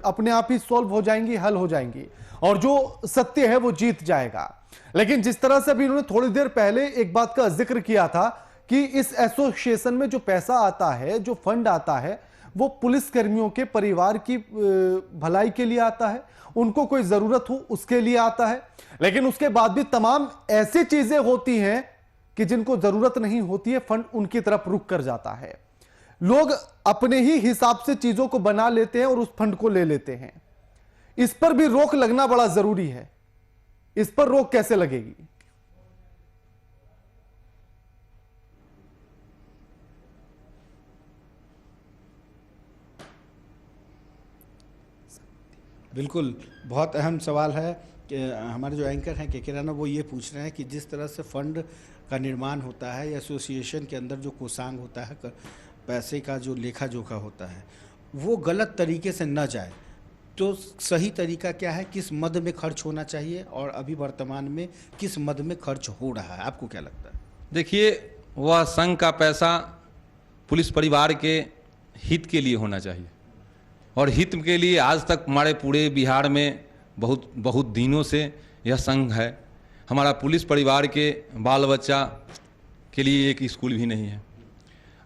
अपने आप ही सॉल्व हो जाएंगी, हल हो जाएंगी और जो सत्य है वो जीत जाएगा। लेकिन जिस तरह से अभी इन्होंने थोड़ी देर पहले एक बात का जिक्र किया था कि इस एसोसिएशन में जो पैसा आता है, जो फंड आता है, वो पुलिस कर्मियों के परिवार की भलाई के लिए आता है, उनको कोई जरूरत हो उसके लिए आता है। लेकिन उसके बाद भी तमाम ऐसी चीजें होती हैं कि जिनको जरूरत नहीं होती है, फंड उनकी तरफ रुक कर जाता है। लोग अपने ही हिसाब से चीजों को बना लेते हैं और उस फंड को ले लेते हैं। इस पर भी रोक लगना बड़ा जरूरी है। इस पर रोक कैसे लगेगी? बिल्कुल, बहुत अहम सवाल है कि हमारे जो एंकर हैं के राणा, वो ये पूछ रहे हैं कि जिस तरह से फंड का निर्माण होता है, एसोसिएशन के अंदर जो कोषांग होता है, पैसे का जो लेखा जोखा होता है, वो गलत तरीके से न जाए तो सही तरीका क्या है, किस मद में खर्च होना चाहिए और अभी वर्तमान में किस मद में खर्च हो रहा है, आपको क्या लगता है? देखिए, वह संघ का पैसा पुलिस परिवार के हित के लिए होना चाहिए और हित के लिए आज तक हमारे पूरे बिहार में बहुत दिनों से यह संघ है। हमारा पुलिस परिवार के बाल बच्चा के लिए एक स्कूल भी नहीं है।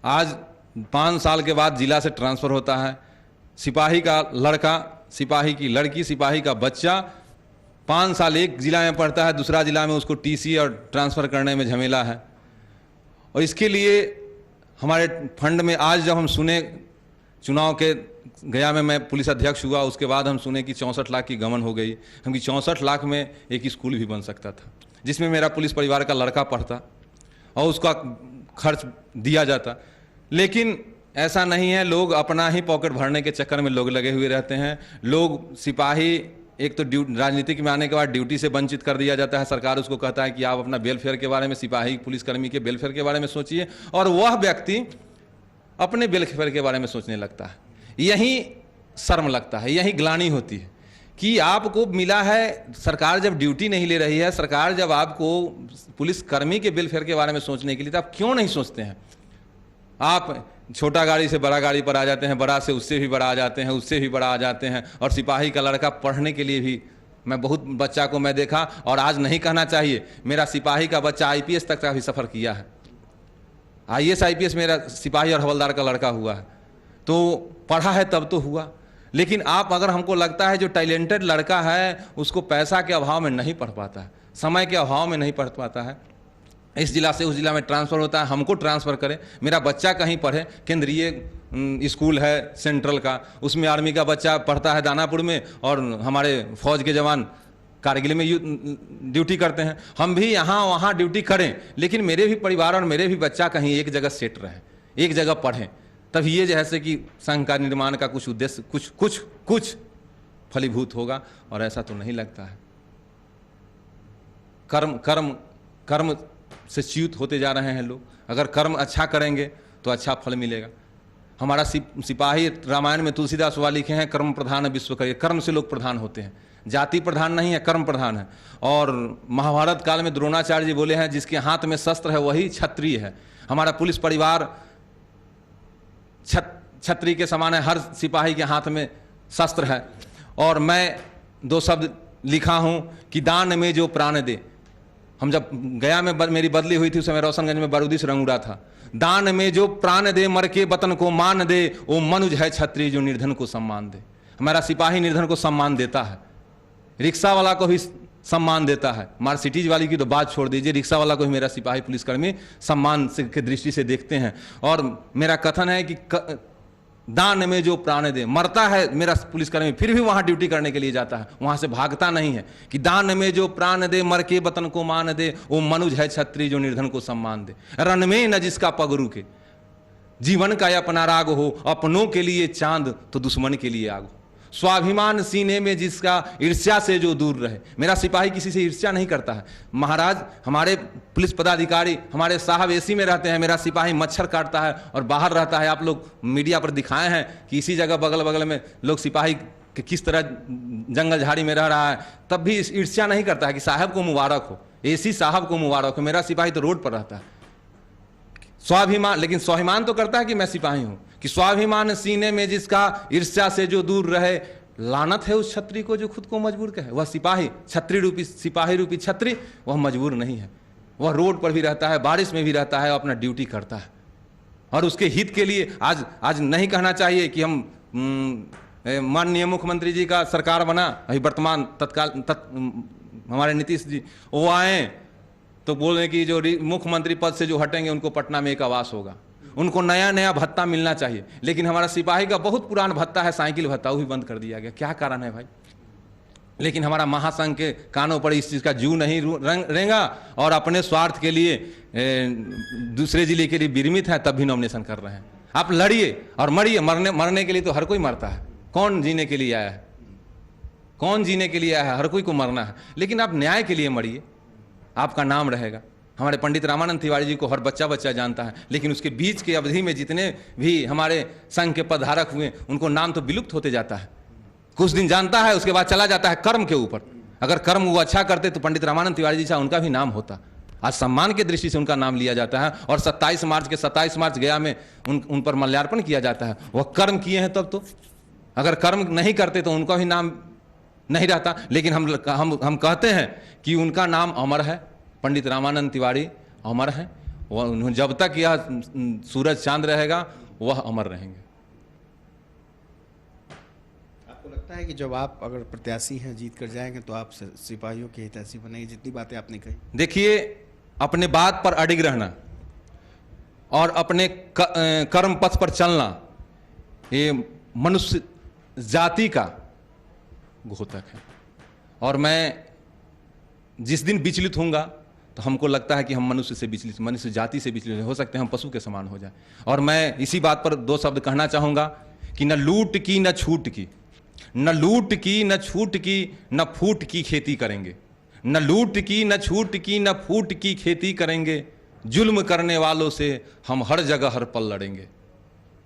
आज 5 साल के बाद जिला से ट्रांसफ़र होता है, सिपाही का लड़का, सिपाही की लड़की, सिपाही का बच्चा 5 साल एक जिला में पढ़ता है, दूसरा जिला में उसको टीसी और ट्रांसफ़र करने में झमेला है। और इसके लिए हमारे फंड में आज जब हम सुने, चुनाव के गया में मैं पुलिस अध्यक्ष हुआ, उसके बाद हम सुने कि 64 लाख की गबन हो गई। हम कि 64 लाख में एक स्कूल भी बन सकता था जिसमें मेरा पुलिस परिवार का लड़का पढ़ता और उसका खर्च दिया जाता। लेकिन ऐसा नहीं है, लोग अपना ही पॉकेट भरने के चक्कर में लोग लगे हुए रहते हैं। लोग सिपाही, एक तो राजनीतिक में आने के बाद ड्यूटी से वंचित कर दिया जाता है। सरकार उसको कहता है कि आप अपना वेलफेयर के बारे में, सिपाही पुलिसकर्मी के वेलफेयर के बारे में सोचिए, और वह व्यक्ति अपने वेलफेयर के बारे में सोचने लगता है। यही शर्म लगता है, यही ग्लानि होती है कि आपको मिला है, सरकार जब ड्यूटी नहीं ले रही है, सरकार जब आपको पुलिसकर्मी के वेलफेयर के बारे में सोचने के लिए, तो आप क्यों नहीं सोचते हैं? आप छोटा गाड़ी से बड़ा गाड़ी पर आ जाते हैं, बड़ा से उससे भी बड़ा आ जाते हैं, उससे भी बड़ा आ जाते हैं। और सिपाही का लड़का पढ़ने के लिए भी, मैं बहुत बच्चा को मैं देखा, और आज नहीं कहना चाहिए, मेरा सिपाही का बच्चा आईपीएस तक का भी सफ़र किया है। आईएएस आईपीएस मेरा सिपाही और हवलदार का लड़का हुआ है, तो पढ़ा है तब तो हुआ। लेकिन आप, अगर हमको लगता है जो टैलेंटेड लड़का है उसको पैसा के अभाव में नहीं पढ़ पाता है, समय के अभाव में नहीं पढ़ पाता है, इस जिला से उस जिला में ट्रांसफ़र होता है, हमको ट्रांसफ़र करें, मेरा बच्चा कहीं पढ़े। केंद्रीय स्कूल है सेंट्रल का, उसमें आर्मी का बच्चा पढ़ता है दानापुर में, और हमारे फौज के जवान कारगिल में ड्यूटी करते हैं। हम भी यहाँ वहाँ ड्यूटी करें, लेकिन मेरे भी परिवार और मेरे भी बच्चा कहीं एक जगह सेट रहे, एक जगह पढ़ें, तब ये जैसे कि संघ का निर्माण का कुछ उद्देश्य कुछ फलीभूत होगा। और ऐसा तो नहीं लगता है। कर्म से च्युत होते जा रहे हैं लोग। अगर कर्म अच्छा करेंगे तो अच्छा फल मिलेगा। हमारा सिपाही, रामायण में तुलसीदास वाले लिखे हैं, कर्म प्रधान विश्व करिए। कर्म से लोग प्रधान होते हैं, जाति प्रधान नहीं है, कर्म प्रधान है। और महाभारत काल में द्रोणाचार्य जी बोले हैं, जिसके हाथ में शस्त्र है वही क्षत्रिय है। हमारा पुलिस परिवार छत्री के समान है, हर सिपाही के हाथ में शस्त्र है। और मैं 2 शब्द लिखा हूं कि दान में जो प्राण दे। हम जब गया में मेरी बदली हुई थी, उस समय रोशनगंज में बारूदी से रंग उड़ा था। दान में जो प्राण दे, मर के वतन को मान दे, वो मनुज है क्षत्रिय जो निर्धन को सम्मान दे। हमारा सिपाही निर्धन को सम्मान देता है, रिक्शा वाला को भी सम्मान देता है। मर्सिडीज वाली की तो बात छोड़ दीजिए, रिक्शा वाला को ही मेरा सिपाही पुलिसकर्मी सम्मान के दृष्टि से देखते हैं। और मेरा कथन है कि दान में जो प्राण दे, मरता है मेरा पुलिसकर्मी फिर भी वहां ड्यूटी करने के लिए जाता है, वहां से भागता नहीं है। कि दान में जो प्राण दे, मर के वतन को मान दे, वो मनुज है छत्री जो निर्धन को सम्मान दे। रण में न जिसका पग रुके, जीवन का अपना राग हो, अपनों के लिए चांद तो दुश्मन के लिए आग हो। स्वाभिमान सीने में जिसका, ईर्ष्या से जो दूर रहे। मेरा सिपाही किसी से ईर्ष्या नहीं करता है। महाराज, हमारे पुलिस पदाधिकारी, हमारे साहब एसी में रहते हैं, मेरा सिपाही मच्छर काटता है और बाहर रहता है। आप लोग मीडिया पर दिखाए हैं कि इसी जगह बगल बगल में लोग सिपाही कि किस तरह जंगल झाड़ी में रह रहा है, तब भी ईर्ष्या नहीं करता है कि साहब को मुबारक हो, एसी साहब को मुबारक हो। मेरा सिपाही तो रोड पर रहता है। स्वाभिमान, लेकिन स्वाभिमान तो करता है कि मैं सिपाही हूं। कि स्वाभिमान सीने में जिसका, ईर्ष्या से जो दूर रहे। लानत है उस छत्री को जो खुद को मजबूर कहे। वह सिपाही, छत्री रूपी, सिपाही रूपी छत्री, वह मजबूर नहीं है। वह रोड पर भी रहता है, बारिश में भी रहता है, अपना ड्यूटी करता है। और उसके हित के लिए आज नहीं कहना चाहिए कि हम माननीय मुख्यमंत्री जी का सरकार बना, अभी वर्तमान हमारे नीतीश जी वो आए तो बोले कि जो मुख्यमंत्री पद से जो हटेंगे उनको पटना में एक आवास होगा, उनको नया नया भत्ता मिलना चाहिए। लेकिन हमारा सिपाही का बहुत पुराना भत्ता है, साइकिल भत्ता, वो भी बंद कर दिया गया। क्या कारण है भाई? लेकिन हमारा महासंघ के कानों पर इस चीज़ का जू नहीं रेंगा और अपने स्वार्थ के लिए दूसरे जिले के लिए विरमित है, तब भी नॉमिनेशन कर रहे हैं। आप लड़िए और मरिए, मरने के लिए तो हर कोई मरता है। कौन जीने के लिए आया है? कौन जीने के लिए आया है? हर कोई को मरना है। लेकिन आप न्याय के लिए मरिए, आपका नाम रहेगा। हमारे पंडित रामानंद तिवारी जी को हर बच्चा जानता है, लेकिन उसके बीच की अवधि में जितने भी हमारे संघ के पदधारक हुए, उनको नाम तो विलुप्त होते जाता है। कुछ दिन जानता है, उसके बाद चला जाता है कर्म के ऊपर। अगर कर्म वो अच्छा करते तो पंडित रामानंद तिवारी जी, उनका भी नाम होता। आज सम्मान के दृष्टि से उनका नाम लिया जाता है और 27 मार्च गया में उन पर माल्यार्पण किया जाता है। वह कर्म किए हैं तब तो, अगर कर्म नहीं करते तो उनका भी नाम नहीं रहता। लेकिन हम कहते हैं कि उनका नाम अमर है। पंडित रामानंद तिवारी अमर है। वह जब तक यह सूरज चांद रहेगा वह अमर रहेंगे। आपको लगता है कि जब आप अगर प्रत्याशी हैं, जीत कर जाएंगे, तो आप सिपाहियों के हितैषी बनेंगे? जितनी बातें आपने कही, देखिए, अपने बात पर अडिग रहना और अपने कर्म पथ पर चलना, ये मनुष्य जाति का घोतक है। और मैं जिस दिन विचलित होऊंगा तो हमको लगता है कि हम मनुष्य से विचलित, मनुष्य जाति से विचलित हो सकते हैं, हम पशु के समान हो जाए। और मैं इसी बात पर 2 शब्द कहना चाहूँगा कि न लूट की न छूट की, न लूट की न छूट की, न फूट की खेती करेंगे। न लूट की न छूट की, न फूट की खेती करेंगे। जुल्म करने वालों से हम हर जगह हर पल लड़ेंगे।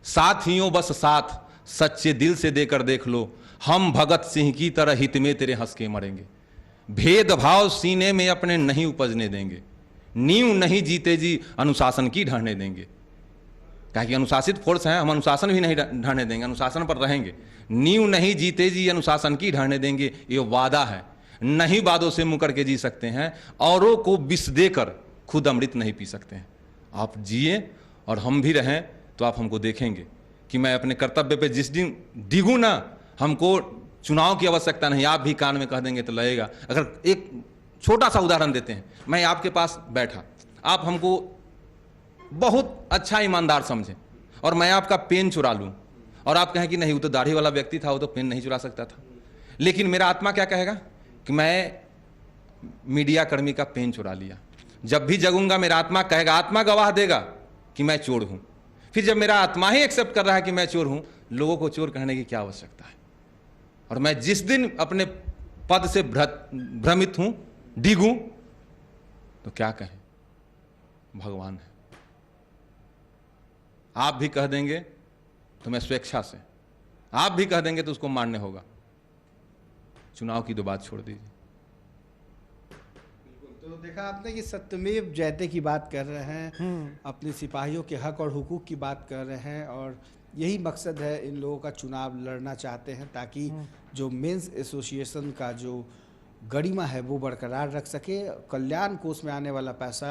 साथियों बस साथ सच्चे दिल से देकर देख लो, हम भगत सिंह की तरह हित में तेरे हंस के मरेंगे। भेदभाव सीने में अपने नहीं उपजने देंगे। नींव नहीं जीते जी अनुशासन की ढहने देंगे। क्या कि अनुशासित फोर्स है, हम अनुशासन भी नहीं ढहने देंगे, अनुशासन पर रहेंगे। नींव नहीं जीते जी अनुशासन की ढहने देंगे, ये वादा है। नहीं वादों से मुकर के जी सकते हैं, औरों को विष देकर खुद अमृत नहीं पी सकते हैं। आप जिए और हम भी रहें तो आप हमको देखेंगे कि मैं अपने कर्तव्य पे जिस दिन डिगूँ ना, हमको चुनाव की आवश्यकता नहीं, आप भी कान में कह देंगे तो लगेगा। अगर एक छोटा सा उदाहरण देते हैं, मैं आपके पास बैठा, आप हमको बहुत अच्छा ईमानदार समझें और मैं आपका पेन चुरा लूं और आप कहें कि नहीं वो तो दाढ़ी वाला व्यक्ति था, वो तो पेन नहीं चुरा सकता था। लेकिन मेरा आत्मा क्या कहेगा कि मैं मीडिया कर्मी का पेन चुरा लिया। जब भी जगूंगा मेरा आत्मा कहेगा, आत्मा गवाह देगा कि मैं चोर हूं। फिर जब मेरा आत्मा ही एक्सेप्ट कर रहा है कि मैं चोर हूं, लोगों को चोर कहने की क्या आवश्यकता है? और मैं जिस दिन अपने पद से भ्रमित हूं, डिगूं, तो क्या कहें, भगवान है। आप भी कह देंगे तो मैं स्वेच्छा से, आप भी कह देंगे तो उसको मानने होगा। चुनाव की तो बात छोड़ दीजिए। तो देखा आपने कि सत्यमेव जयते की बात कर रहे हैं, अपने सिपाहियों के हक और हुकूक की बात कर रहे हैं, और यही मकसद है इन लोगों का चुनाव लड़ना चाहते हैं, ताकि जो मेंस एसोसिएशन का जो गरिमा है वो बरकरार रख सके। कल्याण कोष में आने वाला पैसा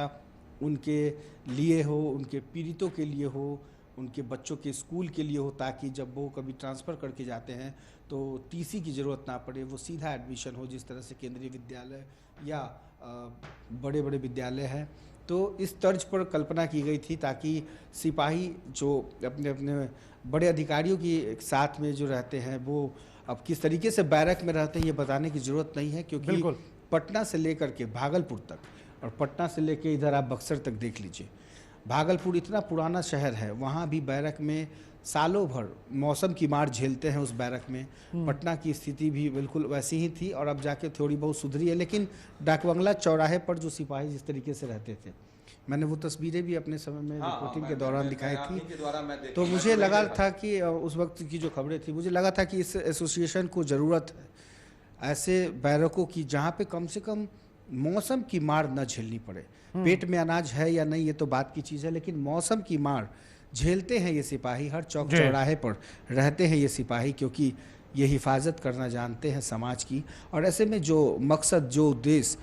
उनके लिए हो, उनके पीड़ितों के लिए हो, उनके बच्चों के स्कूल के लिए हो, ताकि जब वो कभी ट्रांसफ़र करके जाते हैं तो टीसी की ज़रूरत ना पड़े, वो सीधा एडमिशन हो, जिस तरह से केंद्रीय विद्यालय या बड़े बड़े विद्यालय हैं। तो इस तर्ज पर कल्पना की गई थी ताकि सिपाही जो अपने अपने बड़े अधिकारियों की साथ में जो रहते हैं वो अब किस तरीके से बैरक में रहते हैं ये बताने की ज़रूरत नहीं है, क्योंकि बिल्कुल। पटना से लेकर के भागलपुर तक और पटना से लेकर इधर आप बक्सर तक देख लीजिए, भागलपुर इतना पुराना शहर है, वहाँ भी बैरक में सालों भर मौसम की मार झेलते हैं उस बैरक में। पटना की स्थिति भी बिल्कुल वैसी ही थी और अब जाके थोड़ी बहुत सुधरी है, लेकिन डाकबंगला चौराहे पर जो सिपाही जिस तरीके से रहते थे, मैंने वो तस्वीरें भी अपने समय में रिपोर्टिंग के दौरान दिखाई थी। तो मुझे लगा था कि उस वक्त की जो खबरें थी, मुझे लगा था कि इस एसोसिएशन को ज़रूरत है ऐसे बैरकों की जहाँ पे कम से कम मौसम की मार न झेलनी पड़े। पेट में अनाज है या नहीं ये तो बात की चीज़ है, लेकिन मौसम की मार झेलते हैं ये सिपाही, हर चौक चौराहे पर रहते हैं ये सिपाही, क्योंकि ये हिफाजत करना जानते हैं समाज की। और ऐसे में जो मकसद, जो उद्देश्य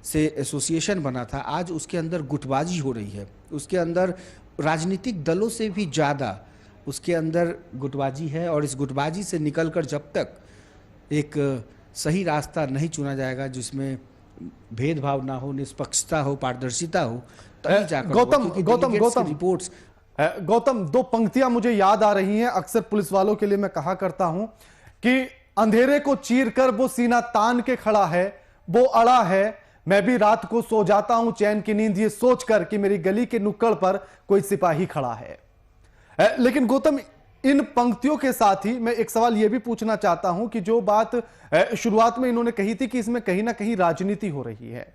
से एसोसिएशन बना था, आज उसके अंदर गुटबाजी हो रही है, उसके अंदर राजनीतिक दलों से भी ज़्यादा उसके अंदर गुटबाजी है। और इस गुटबाजी से निकलकर जब तक एक सही रास्ता नहीं चुना जाएगा जिसमें भेदभाव ना हो, निष्पक्षता हो, पारदर्शिता हो, तभी जाकर गौतम, दो पंक्तियां मुझे याद आ रही हैं। अक्सर पुलिस वालों के लिए मैं कहा करता हूं कि अंधेरे को चीरकर वो सीना तान के खड़ा है, वो अड़ा है, मैं भी रात को सो जाता हूं चैन की नींद ये सोचकर कि मेरी गली के नुक्कड़ पर कोई सिपाही खड़ा है। लेकिन गौतम, इन पंक्तियों के साथ ही मैं एक सवाल यह भी पूछना चाहता हूं कि जो बात शुरुआत में इन्होंने कही थी कि इसमें कहीं ना कहीं राजनीति हो रही है,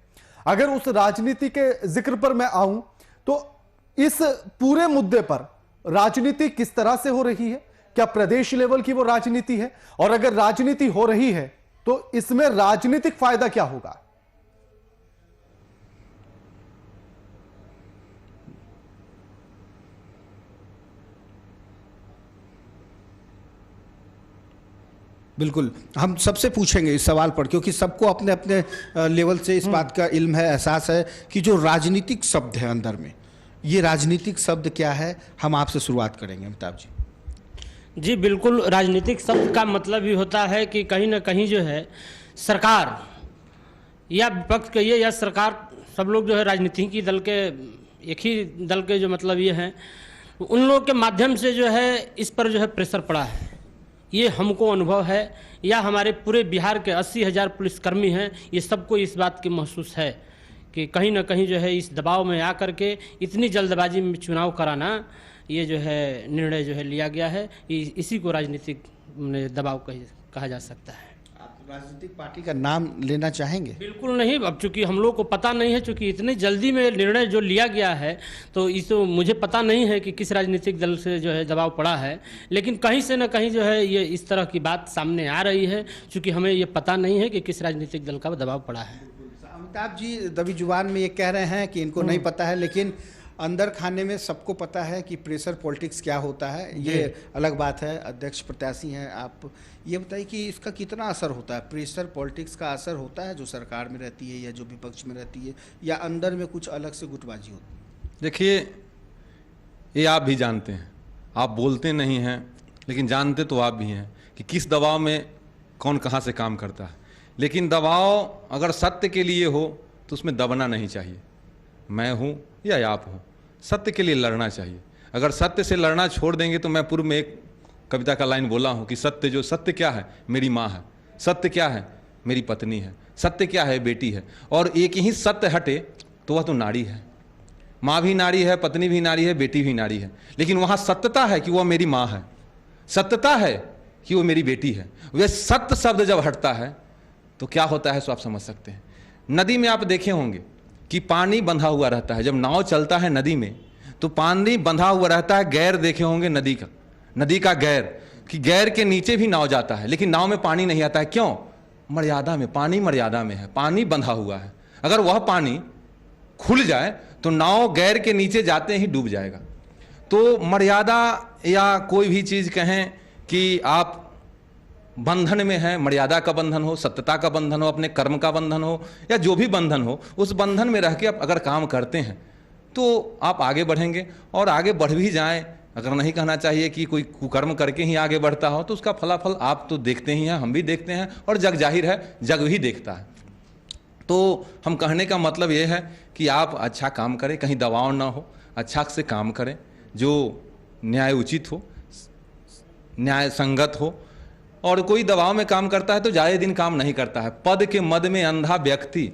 अगर उस राजनीति के जिक्र पर मैं आऊं तो इस पूरे मुद्दे पर राजनीति किस तरह से हो रही है? क्या प्रदेश लेवल की वो राजनीति है? और अगर राजनीति हो रही है तो इसमें राजनीतिक फायदा क्या होगा? बिल्कुल, हम सबसे पूछेंगे इस सवाल पर, क्योंकि सबको अपने अपने लेवल से इस बात का इल्म है, एहसास है कि जो राजनीतिक शब्द है अंदर में, ये राजनीतिक शब्द क्या है, हम आपसे शुरुआत करेंगे अमिताभ जी। जी बिल्कुल, राजनीतिक शब्द का मतलब ही होता है कि कहीं ना कहीं जो है सरकार या विपक्ष कहिए या सरकार, सब लोग जो है राजनीतिक दल के, एक ही दल के जो मतलब ये हैं, उन लोगों के माध्यम से जो है इस पर जो है प्रेशर पड़ा है। ये हमको अनुभव है, या हमारे पूरे बिहार के 80,000 पुलिसकर्मी हैं, ये सबको इस बात की महसूस है कि कहीं ना कहीं जो है इस दबाव में आकर के इतनी जल्दबाजी में चुनाव कराना, ये जो है निर्णय जो है लिया गया है, इसी को राजनीतिक दबाव कहा जा सकता है। आप राजनीतिक पार्टी का नाम लेना चाहेंगे? बिल्कुल नहीं, अब चूंकि हम लोग को पता नहीं है, चूंकि इतनी जल्दी में निर्णय जो लिया गया है, तो इस मुझे पता नहीं है कि किस राजनीतिक दल से जो है दबाव पड़ा है, लेकिन कहीं से न कहीं जो है ये इस तरह की बात सामने आ रही है, चूंकि हमें ये पता नहीं है कि किस राजनीतिक दल का दबाव पड़ा है। अमिताभ जी दबी जुबान में ये कह रहे हैं कि इनको नहीं पता है, लेकिन अंदर खाने में सबको पता है कि प्रेशर पॉलिटिक्स क्या होता है। ये अलग बात है, अध्यक्ष प्रत्याशी हैं आप, ये बताइए कि इसका कितना असर होता है? प्रेशर पॉलिटिक्स का असर होता है जो सरकार में रहती है या जो विपक्ष में रहती है, या अंदर में कुछ अलग से गुटबाजी होती है? देखिए, ये आप भी जानते हैं, आप बोलते नहीं हैं लेकिन जानते तो आप भी हैं कि किस दबाव में कौन कहाँ से काम करता है। लेकिन दबाव अगर सत्य के लिए हो तो उसमें दबना नहीं चाहिए। मैं हूँ या आप हो, सत्य के लिए लड़ना चाहिए। अगर सत्य से लड़ना छोड़ देंगे तो, मैं पूर्व में एक कविता का लाइन बोला हूँ कि सत्य क्या है, मेरी माँ है। सत्य क्या है, मेरी पत्नी है। सत्य क्या है, बेटी है। और एक ही सत्य हटे तो वह तो नारी है। माँ भी नारी है, पत्नी भी नारी है, बेटी भी नारी है। लेकिन वहाँ सत्यता है कि वह मेरी माँ है, सत्यता है कि वो मेरी बेटी है। वह सत्य शब्द जब हटता है तो क्या होता है सो आप समझ सकते हैं। नदी में आप देखे होंगे कि पानी बंधा हुआ रहता है, जब नाव चलता है नदी में तो पानी बंधा हुआ रहता है। गैर देखे होंगे नदी का गैर, कि गैर के नीचे भी नाव जाता है लेकिन नाव में पानी नहीं आता है। क्यों? मर्यादा में, पानी मर्यादा में है, पानी बंधा हुआ है। अगर वह पानी खुल जाए तो नाव गैर के नीचे जाते ही डूब जाएगा। तो मर्यादा या कोई भी चीज़ कहें कि आप बंधन में है, मर्यादा का बंधन हो, सत्यता का बंधन हो, अपने कर्म का बंधन हो, या जो भी बंधन हो, उस बंधन में रह के आप अगर काम करते हैं तो आप आगे बढ़ेंगे। और आगे बढ़ भी जाएं, अगर नहीं कहना चाहिए कि कोई कुकर्म करके ही आगे बढ़ता हो, तो उसका फलाफल आप तो देखते ही हैं, हम भी देखते हैं, और जग जाहिर है, जग भी देखता है। तो हम कहने का मतलब ये है कि आप अच्छा काम करें, कहीं दबाव ना हो, अच्छा से काम करें, जो न्याय उचित हो, न्याय संगत हो। और कोई दबाव में काम करता है तो ज़्यादा दिन काम नहीं करता है। पद के मद में अंधा व्यक्ति,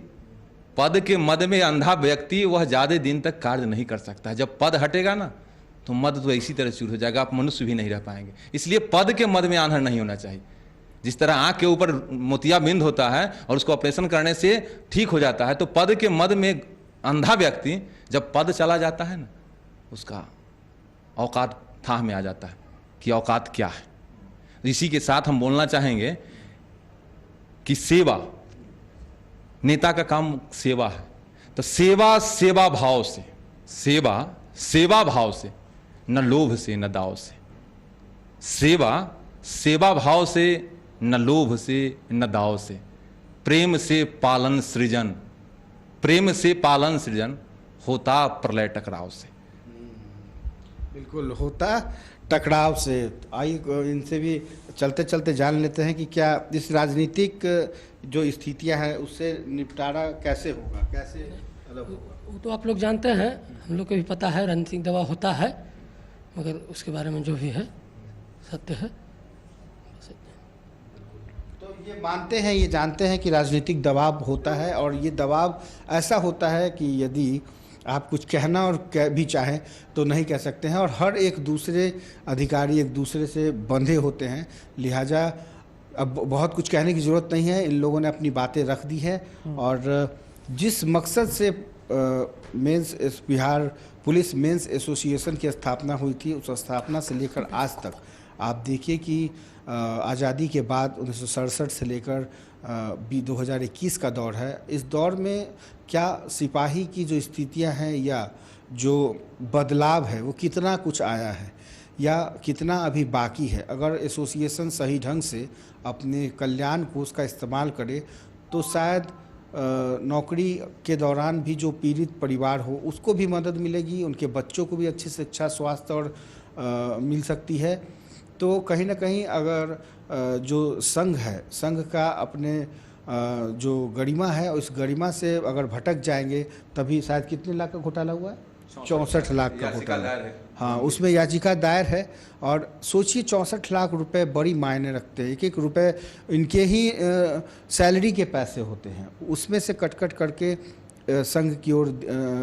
पद के मद में अंधा व्यक्ति वह ज़्यादा दिन तक कार्य नहीं कर सकता है। जब पद हटेगा ना तो मद तो इसी तरह चूर हो जाएगा, आप मनुष्य भी नहीं रह पाएंगे। इसलिए पद के मद में आंधा नहीं होना चाहिए। जिस तरह आँख के ऊपर मोतियाबिंद होता है और उसको ऑपरेशन करने से ठीक हो जाता है, तो पद के मद में अंधा व्यक्ति जब पद चला जाता है ना, उसका औकात थाह में आ जाता है कि औकात क्या है। इसी के साथ हम बोलना चाहेंगे कि सेवा, नेता का काम सेवा है, तो सेवा सेवा भाव से, सेवा सेवा भाव से, न लोभ से न दाव से। सेवा सेवा भाव से, न लोभ से न दाव से। प्रेम से पालन सृजन, प्रेम से पालन सृजन, होता प्रलय टकराव से। बिल्कुल, होता टकराव से। आइए इनसे भी चलते चलते जान लेते हैं कि क्या इस राजनीतिक जो स्थितियां हैं उससे निपटारा कैसे होगा, कैसे अलग होगा। वो तो आप लोग जानते हैं, हम लोग को भी पता है राजनीतिक दबाव होता है, मगर उसके बारे में जो भी है सत्य है। तो ये मानते हैं, ये जानते हैं कि राजनीतिक दबाव होता है, और ये दबाव ऐसा होता है कि यदि आप कुछ कहना और कह भी चाहें तो नहीं कह सकते हैं, और हर एक दूसरे अधिकारी एक दूसरे से बंधे होते हैं। लिहाजा अब बहुत कुछ कहने की ज़रूरत नहीं है, इन लोगों ने अपनी बातें रख दी है। और जिस मकसद से men's Bihar police men's association की स्थापना हुई थी, उस स्थापना से लेकर आज तक आप देखिए कि आज़ादी के बाद 1967 से लेकर 2021 का दौर है। इस दौर में क्या सिपाही की जो स्थितियां हैं या जो बदलाव है वो कितना कुछ आया है या कितना अभी बाकी है। अगर एसोसिएशन सही ढंग से अपने कल्याण कोष का इस्तेमाल करे तो शायद नौकरी के दौरान भी जो पीड़ित परिवार हो उसको भी मदद मिलेगी, उनके बच्चों को भी अच्छी शिक्षा, स्वास्थ्य और मिल सकती है। तो कहीं ना कहीं अगर जो संघ है, संघ का अपने जो गरिमा है उस गरिमा से अगर भटक जाएंगे तभी शायद कितने लाख का घोटाला हुआ है, 64 लाख का घोटाला। हाँ, उसमें याचिका दायर है। और सोचिए 64 लाख रुपए बड़ी मायने रखते हैं। एक एक रुपए इनके ही सैलरी के पैसे होते हैं, उसमें से कट कट करके संघ की ओर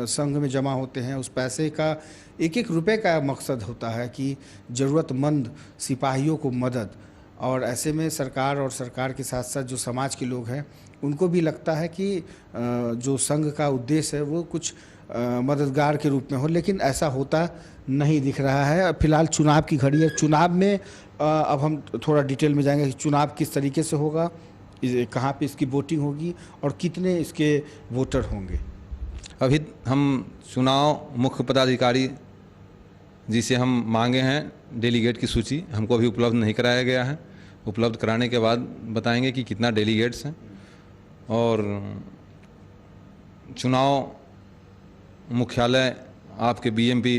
संघ में जमा होते हैं। उस पैसे का एक एक रुपए का मकसद होता है कि ज़रूरतमंद सिपाहियों को मदद। और ऐसे में सरकार और सरकार के साथ साथ जो समाज के लोग हैं उनको भी लगता है कि जो संघ का उद्देश्य है वो कुछ मददगार के रूप में हो, लेकिन ऐसा होता नहीं दिख रहा है। फिलहाल चुनाव की घड़ी है। चुनाव में अब हम थोड़ा डिटेल में जाएंगे कि चुनाव किस तरीके से होगा, कहाँ पे इसकी वोटिंग होगी और कितने इसके वोटर होंगे। अभी हम चुनाव मुख्य पदाधिकारी जिसे हम मांगे हैं डेलीगेट की सूची, हमको अभी उपलब्ध नहीं कराया गया है। उपलब्ध कराने के बाद बताएंगे कि कितना डेलीगेट्स हैं। और चुनाव मुख्यालय आपके बीएमपी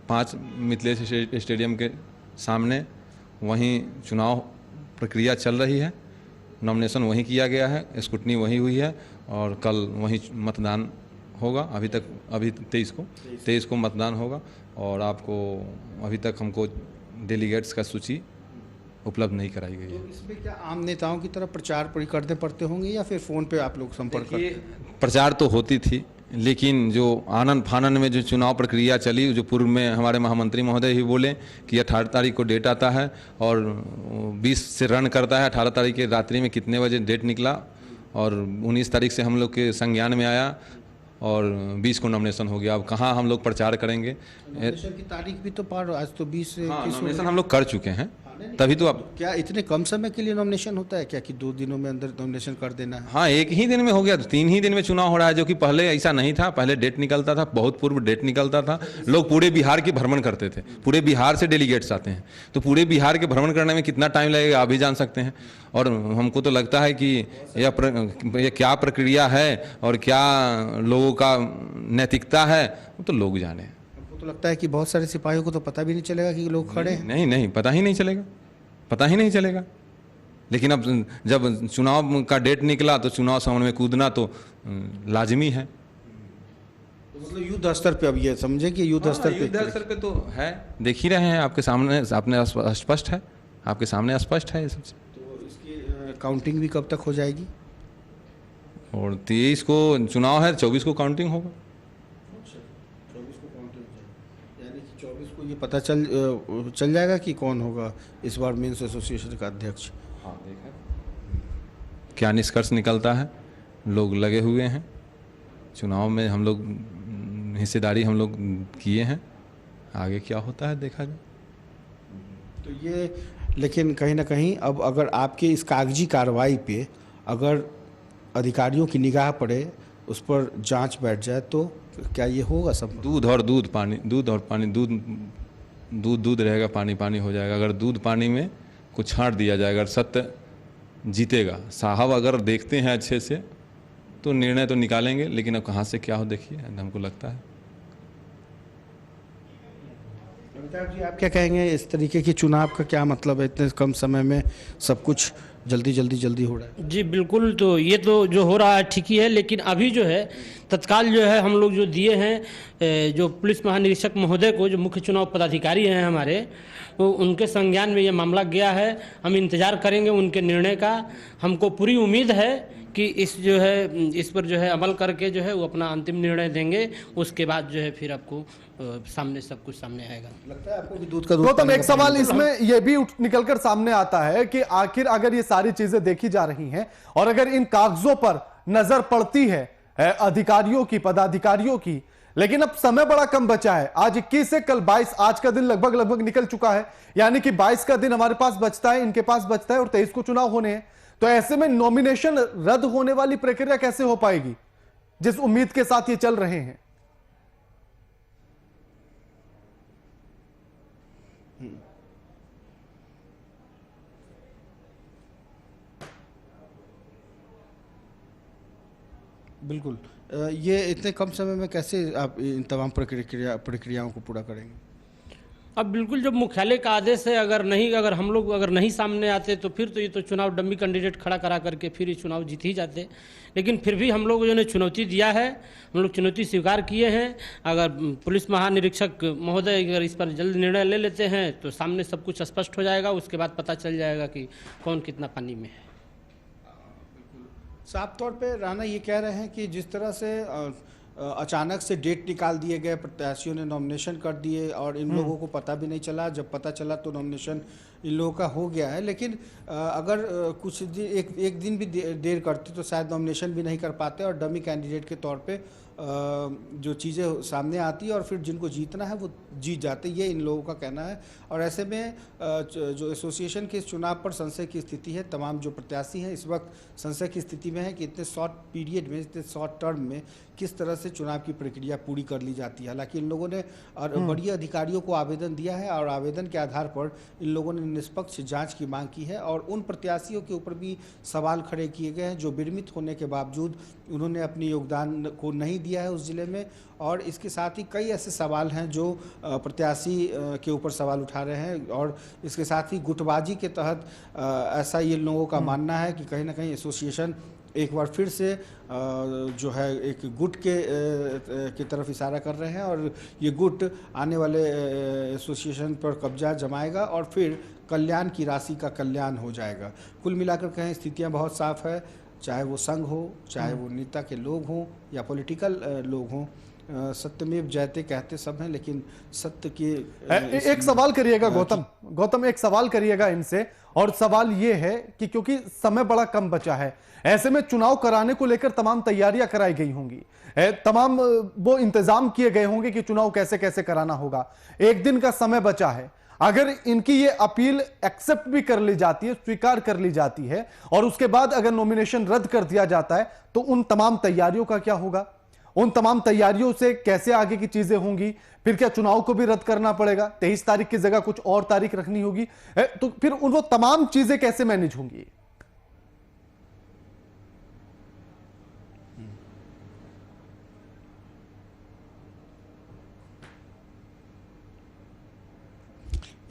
5 मिथिलेश स्टेडियम के सामने, वहीं चुनाव प्रक्रिया चल रही है। नॉमिनेशन वहीं किया गया है, स्क्रूटनी वहीं हुई है और कल वहीं मतदान होगा। अभी 23 को मतदान होगा। और आपको अभी तक हमको डेलीगेट्स का सूची उपलब्ध नहीं कराई गई है। तो इसमें क्या आम नेताओं की तरफ प्रचार करने पड़ते होंगे या फिर फ़ोन पे आप लोग संपर्क करते हैं? प्रचार तो होती थी, लेकिन जो आनन फानन में जो चुनाव प्रक्रिया चली, जो पूर्व में हमारे महामंत्री महोदय ही बोले कि 18 तारीख को डेट आता है और 20 से रन करता है। 18 तारीख के रात्रि में कितने बजे डेट निकला और 19 तारीख से हम लोग के संज्ञान में आया और 20 को नॉमिनेशन हो गया। अब कहाँ हम लोग प्रचार करेंगे। नॉमिनेशन की तारीख भी तो पार, आज तो 20 से नॉमिनेशन हम लोग कर चुके हैं, तभी तो अब क्या इतने कम समय के लिए नॉमिनेशन होता है क्या कि 2 दिनों में अंदर नॉमिनेशन कर देना है? हाँ, एक ही दिन में हो गया। तो 3 ही दिन में चुनाव हो रहा है, जो कि पहले ऐसा नहीं था। पहले डेट निकलता था, बहुत पूर्व डेट निकलता था। लोग पूरे बिहार की भ्रमण करते थे, पूरे बिहार से डेलीगेट्स आते हैं। तो पूरे बिहार के भ्रमण करने में कितना टाइम लगेगा आप भी जान सकते हैं। और हमको तो लगता है कि यह क्या प्रक्रिया है और क्या लोगों का नैतिकता है वो तो लोग जाने। हमको तो लगता है कि बहुत सारे सिपाहियों को तो पता भी नहीं चलेगा कि लोग खड़े हैं। नहीं नहीं, पता ही नहीं चलेगा, पता ही नहीं चलेगा। लेकिन अब जब चुनाव का डेट निकला तो चुनाव सामने में कूदना तो लाजमी है। तो मतलब युद्ध स्तर पे अब ये समझे कि युद्ध स्तर पे युद्ध स्तर पे तो है, देख ही रहे हैं आपके सामने, आपने स्पष्ट है, आपके सामने स्पष्ट है ये सब। तो इसकी काउंटिंग भी कब तक हो जाएगी? और 23 को चुनाव है, 24 को काउंटिंग होगा। 24 को काउंटिंग हो जाएगी, यानी कि 24 को ये पता चल जाएगा कि कौन होगा इस बार मेंस एसोसिएशन का अध्यक्ष। हाँ, देखा क्या निष्कर्ष निकलता है। लोग लगे हुए हैं चुनाव में, हम लोग हिस्सेदारी हम लोग किए हैं, आगे क्या होता है देखा जाए। तो ये लेकिन कहीं ना कहीं अब अगर आपके इस कागजी कार्रवाई पे अगर अधिकारियों की निगाह पड़े, उस पर जांच बैठ जाए, तो क्या ये होगा सब? दूध और दूध पानी, दूध और पानी, दूध दूध दूध रहेगा, पानी पानी हो जाएगा। अगर दूध पानी में कुछ छांट दिया जाएगा, अगर सत्य जीतेगा साहब, अगर देखते हैं अच्छे से तो निर्णय तो निकालेंगे, लेकिन अब कहाँ से क्या हो देखिए, हमको लगता है। अमिताभ जी, आप क्या कहेंगे इस तरीके के चुनाव का क्या मतलब है? इतने कम समय में सब कुछ जल्दी हो रहा है। जी बिल्कुल, तो ये तो जो हो रहा है ठीक ही है, लेकिन अभी जो है तत्काल जो है हम लोग जो दिए हैं जो पुलिस महानिरीक्षक महोदय को, जो मुख्य चुनाव पदाधिकारी हैं हमारे, तो उनके संज्ञान में ये मामला गया है। हम इंतज़ार करेंगे उनके निर्णय का। हमको पूरी उम्मीद है कि इस पर जो है अमल करके जो है वो अपना अंतिम निर्णय देंगे। उसके बाद जो है फिर आपको सामने सब कुछ सामने आएगा। लगता है आपको भी दूध का दूध। गौतम, एक सवाल इसमें यह भी निकलकर सामने आता है कि आखिर अगर ये सारी चीजें देखी जा रही हैं और अगर इन कागजों पर नजर पड़ती है अधिकारियों की, पदाधिकारियों की, लेकिन अब समय बड़ा कम बचा है। आज 21 से कल 22, आज का दिन लगभग निकल चुका है, यानी कि 22 का दिन हमारे पास बचता है, इनके पास बचता है, और 23 को चुनाव होने हैं। तो ऐसे में नॉमिनेशन रद्द होने वाली प्रक्रिया कैसे हो पाएगी जिस उम्मीद के साथ ये चल रहे हैं? बिल्कुल। ये इतने कम समय में कैसे आप इन तमाम प्रक्रियाओं को पूरा करेंगे? अब बिल्कुल जब मुख्यालय का आदेश है, अगर हम लोग नहीं सामने आते तो फिर तो ये तो चुनाव डम्मी कैंडिडेट खड़ा करा करके फिर ये चुनाव जीत ही जाते। लेकिन फिर भी हम लोग जो ने चुनौती दिया है, हम लोग चुनौती स्वीकार किए हैं। अगर पुलिस महानिरीक्षक महोदय अगर इस पर जल्द निर्णय ले लेते हैं तो सामने सब कुछ स्पष्ट हो जाएगा। उसके बाद पता चल जाएगा कि कौन कितना पानी में है। साफ तौर पे राणा ये कह रहे हैं कि जिस तरह से अचानक से डेट निकाल दिए गए, प्रत्याशियों ने नॉमिनेशन कर दिए और इन लोगों को पता भी नहीं चला, जब पता चला तो नॉमिनेशन इन लोगों का हो गया है। लेकिन अगर कुछ एक दिन भी देर करते तो शायद नॉमिनेशन भी नहीं कर पाते और डमी कैंडिडेट के तौर पे जो चीज़ें सामने आती है और फिर जिनको जीतना है वो जीत जाते, ये इन लोगों का कहना है। और ऐसे में जो एसोसिएशन के इस चुनाव पर संशय की स्थिति है, तमाम जो प्रत्याशी हैं इस वक्त संशय की स्थिति में है कि इतने शॉर्ट पीरियड में, इतने शॉर्ट टर्म में किस तरह से चुनाव की प्रक्रिया पूरी कर ली जाती है। हालांकि इन लोगों ने बड़ी अधिकारियों को आवेदन दिया है और आवेदन के आधार पर इन लोगों ने निष्पक्ष जांच की मांग की है और उन प्रत्याशियों के ऊपर भी सवाल खड़े किए गए हैं जो विरमित होने के बावजूद उन्होंने अपने योगदान को नहीं दिया है उस जिले में। और इसके साथ ही कई ऐसे सवाल हैं जो प्रत्याशी के ऊपर सवाल उठा रहे हैं और इसके साथ ही गुटबाजी के तहत ऐसा ये लोगों का मानना है कि कहीं ना कहीं एसोसिएशन एक बार फिर से जो है एक गुट की तरफ इशारा कर रहे हैं और ये गुट आने वाले एसोसिएशन पर कब्जा जमाएगा और फिर कल्याण की राशि का कल्याण हो जाएगा। कुल मिलाकर कहें स्थितियां बहुत साफ है, चाहे वो संघ हो, चाहे वो नेता के लोग हों या पॉलिटिकल लोग हों। सत्यमेव जयते कहते सब हैं, लेकिन सत्य के एक सवाल करिएगा गौतम, एक सवाल करिएगा इनसे, और सवाल ये है कि क्योंकि समय बड़ा कम बचा है, ऐसे में चुनाव कराने को लेकर तमाम तैयारियां कराई गई होंगी, तमाम वो इंतजाम किए गए होंगे कि चुनाव कैसे कैसे कराना होगा। एक दिन का समय बचा है, अगर इनकी ये अपील एक्सेप्ट भी कर ली जाती है, स्वीकार कर ली जाती है और उसके बाद अगर नॉमिनेशन रद्द कर दिया जाता है तो उन तमाम तैयारियों का क्या होगा? उन तमाम तैयारियों से कैसे आगे की चीजें होंगी? फिर क्या चुनाव को भी रद्द करना पड़ेगा? 23 तारीख की जगह कुछ और तारीख रखनी होगी, तो फिर वो तमाम चीजें कैसे मैनेज होंगी?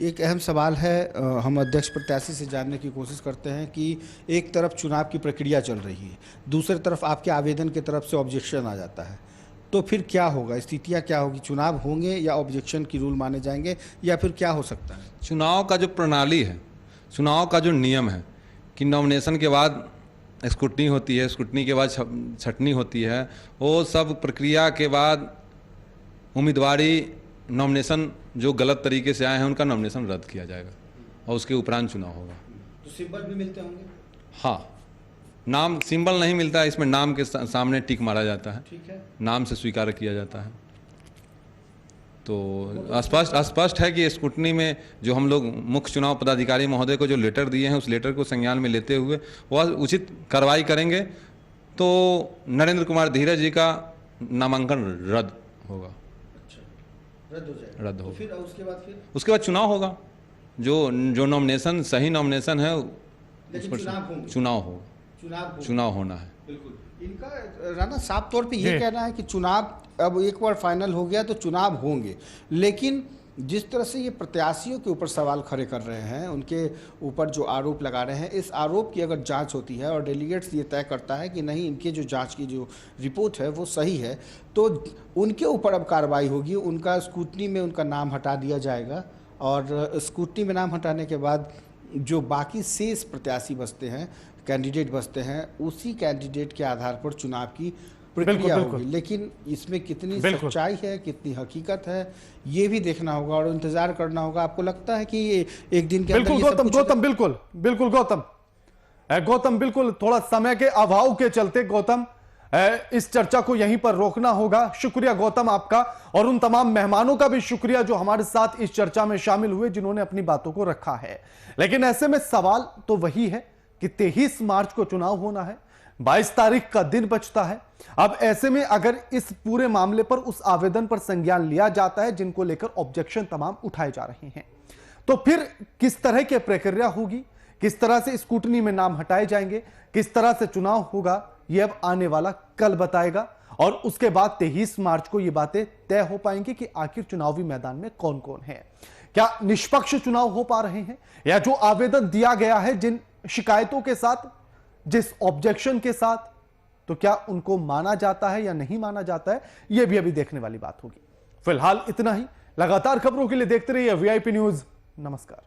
एक अहम सवाल है, हम अध्यक्ष प्रत्याशी से जानने की कोशिश करते हैं कि एक तरफ चुनाव की प्रक्रिया चल रही है, दूसरी तरफ आपके आवेदन की तरफ से ऑब्जेक्शन आ जाता है, तो फिर क्या होगा, स्थितियाँ क्या होगी? चुनाव होंगे या ऑब्जेक्शन की रूल माने जाएंगे या फिर क्या हो सकता है? चुनाव का जो प्रणाली है, चुनाव का जो नियम है कि नॉमिनेशन के बाद स्क्रूटनी होती है, स्क्रूटनी के बाद छटनी होती है, वो सब प्रक्रिया के बाद उम्मीदवारी नॉमिनेशन जो गलत तरीके से आए हैं उनका नॉमिनेशन रद्द किया जाएगा और उसके उपरांत चुनाव होगा। तो सिंबल भी मिलते होंगे? हाँ, नाम सिंबल नहीं मिलता है, इसमें नाम के सामने टिक मारा जाता है, ठीक है। नाम से स्वीकार किया जाता है। तो स्पष्ट है कि स्क्रूटनी में जो हम लोग मुख्य चुनाव पदाधिकारी महोदय को जो लेटर दिए हैं, उस लेटर को संज्ञान में लेते हुए वह उचित कार्रवाई करेंगे तो नरेंद्र कुमार धीरज जी का नामांकन रद्द होगा। रद्द हो जाएगा? रद्द होगा। फिर उसके बाद चुनाव होगा। जो नॉमिनेशन सही नॉमिनेशन है लेकिन उस पर चुनाव होगा, चुनाव होना है। बिल्कुल। इनका राणा साफ तौर पे ये कहना है कि चुनाव अब एक बार फाइनल हो गया तो चुनाव होंगे, लेकिन जिस तरह से ये प्रत्याशियों के ऊपर सवाल खड़े कर रहे हैं, उनके ऊपर जो आरोप लगा रहे हैं, इस आरोप की अगर जांच होती है और डेलीगेट्स ये तय करता है कि नहीं इनके जो जांच की जो रिपोर्ट है वो सही है, तो उनके ऊपर अब कार्रवाई होगी, उनका स्क्रूटनी में उनका नाम हटा दिया जाएगा और स्क्रूटनी में नाम हटाने के बाद जो बाकी शेष प्रत्याशी बचते हैं, कैंडिडेट बचते हैं, उसी कैंडिडेट के आधार पर चुनाव की प्रक्रिया होगी। लेकिन इसमें कितनी सच्चाई है, कितनी हकीकत है, ये भी देखना होगा और इंतजार करना होगा। आपको लगता है कि ये एक दिन के अंदर गौतम बिल्कुल थोड़ा समय के अभाव के चलते गौतम इस चर्चा को यहीं पर रोकना होगा। शुक्रिया गौतम आपका, और उन तमाम मेहमानों का भी शुक्रिया जो हमारे साथ इस चर्चा में शामिल हुए, जिन्होंने अपनी बातों को रखा है। लेकिन ऐसे में सवाल तो वही है कि 23 मार्च को चुनाव होना है, 22 तारीख का दिन बचता है। अब ऐसे में अगर इस पूरे मामले पर, उस आवेदन पर संज्ञान लिया जाता है जिनको लेकर ऑब्जेक्शन तमाम उठाए जा रहे हैं, तो फिर किस तरह की प्रक्रिया होगी, किस तरह से स्क्रूटनी में नाम हटाए जाएंगे, किस तरह से चुनाव होगा, यह अब आने वाला कल बताएगा। और उसके बाद 23 मार्च को यह बातें तय हो पाएंगी कि आखिर चुनावी मैदान में कौन कौन है, क्या निष्पक्ष चुनाव हो पा रहे हैं, या जो आवेदन दिया गया है जिन शिकायतों के साथ, जिस ऑब्जेक्शन के साथ, तो क्या उनको माना जाता है या नहीं माना जाता है, यह भी अभी देखने वाली बात होगी। फिलहाल इतना ही। लगातार खबरों के लिए देखते रहिए VIP न्यूज। नमस्कार।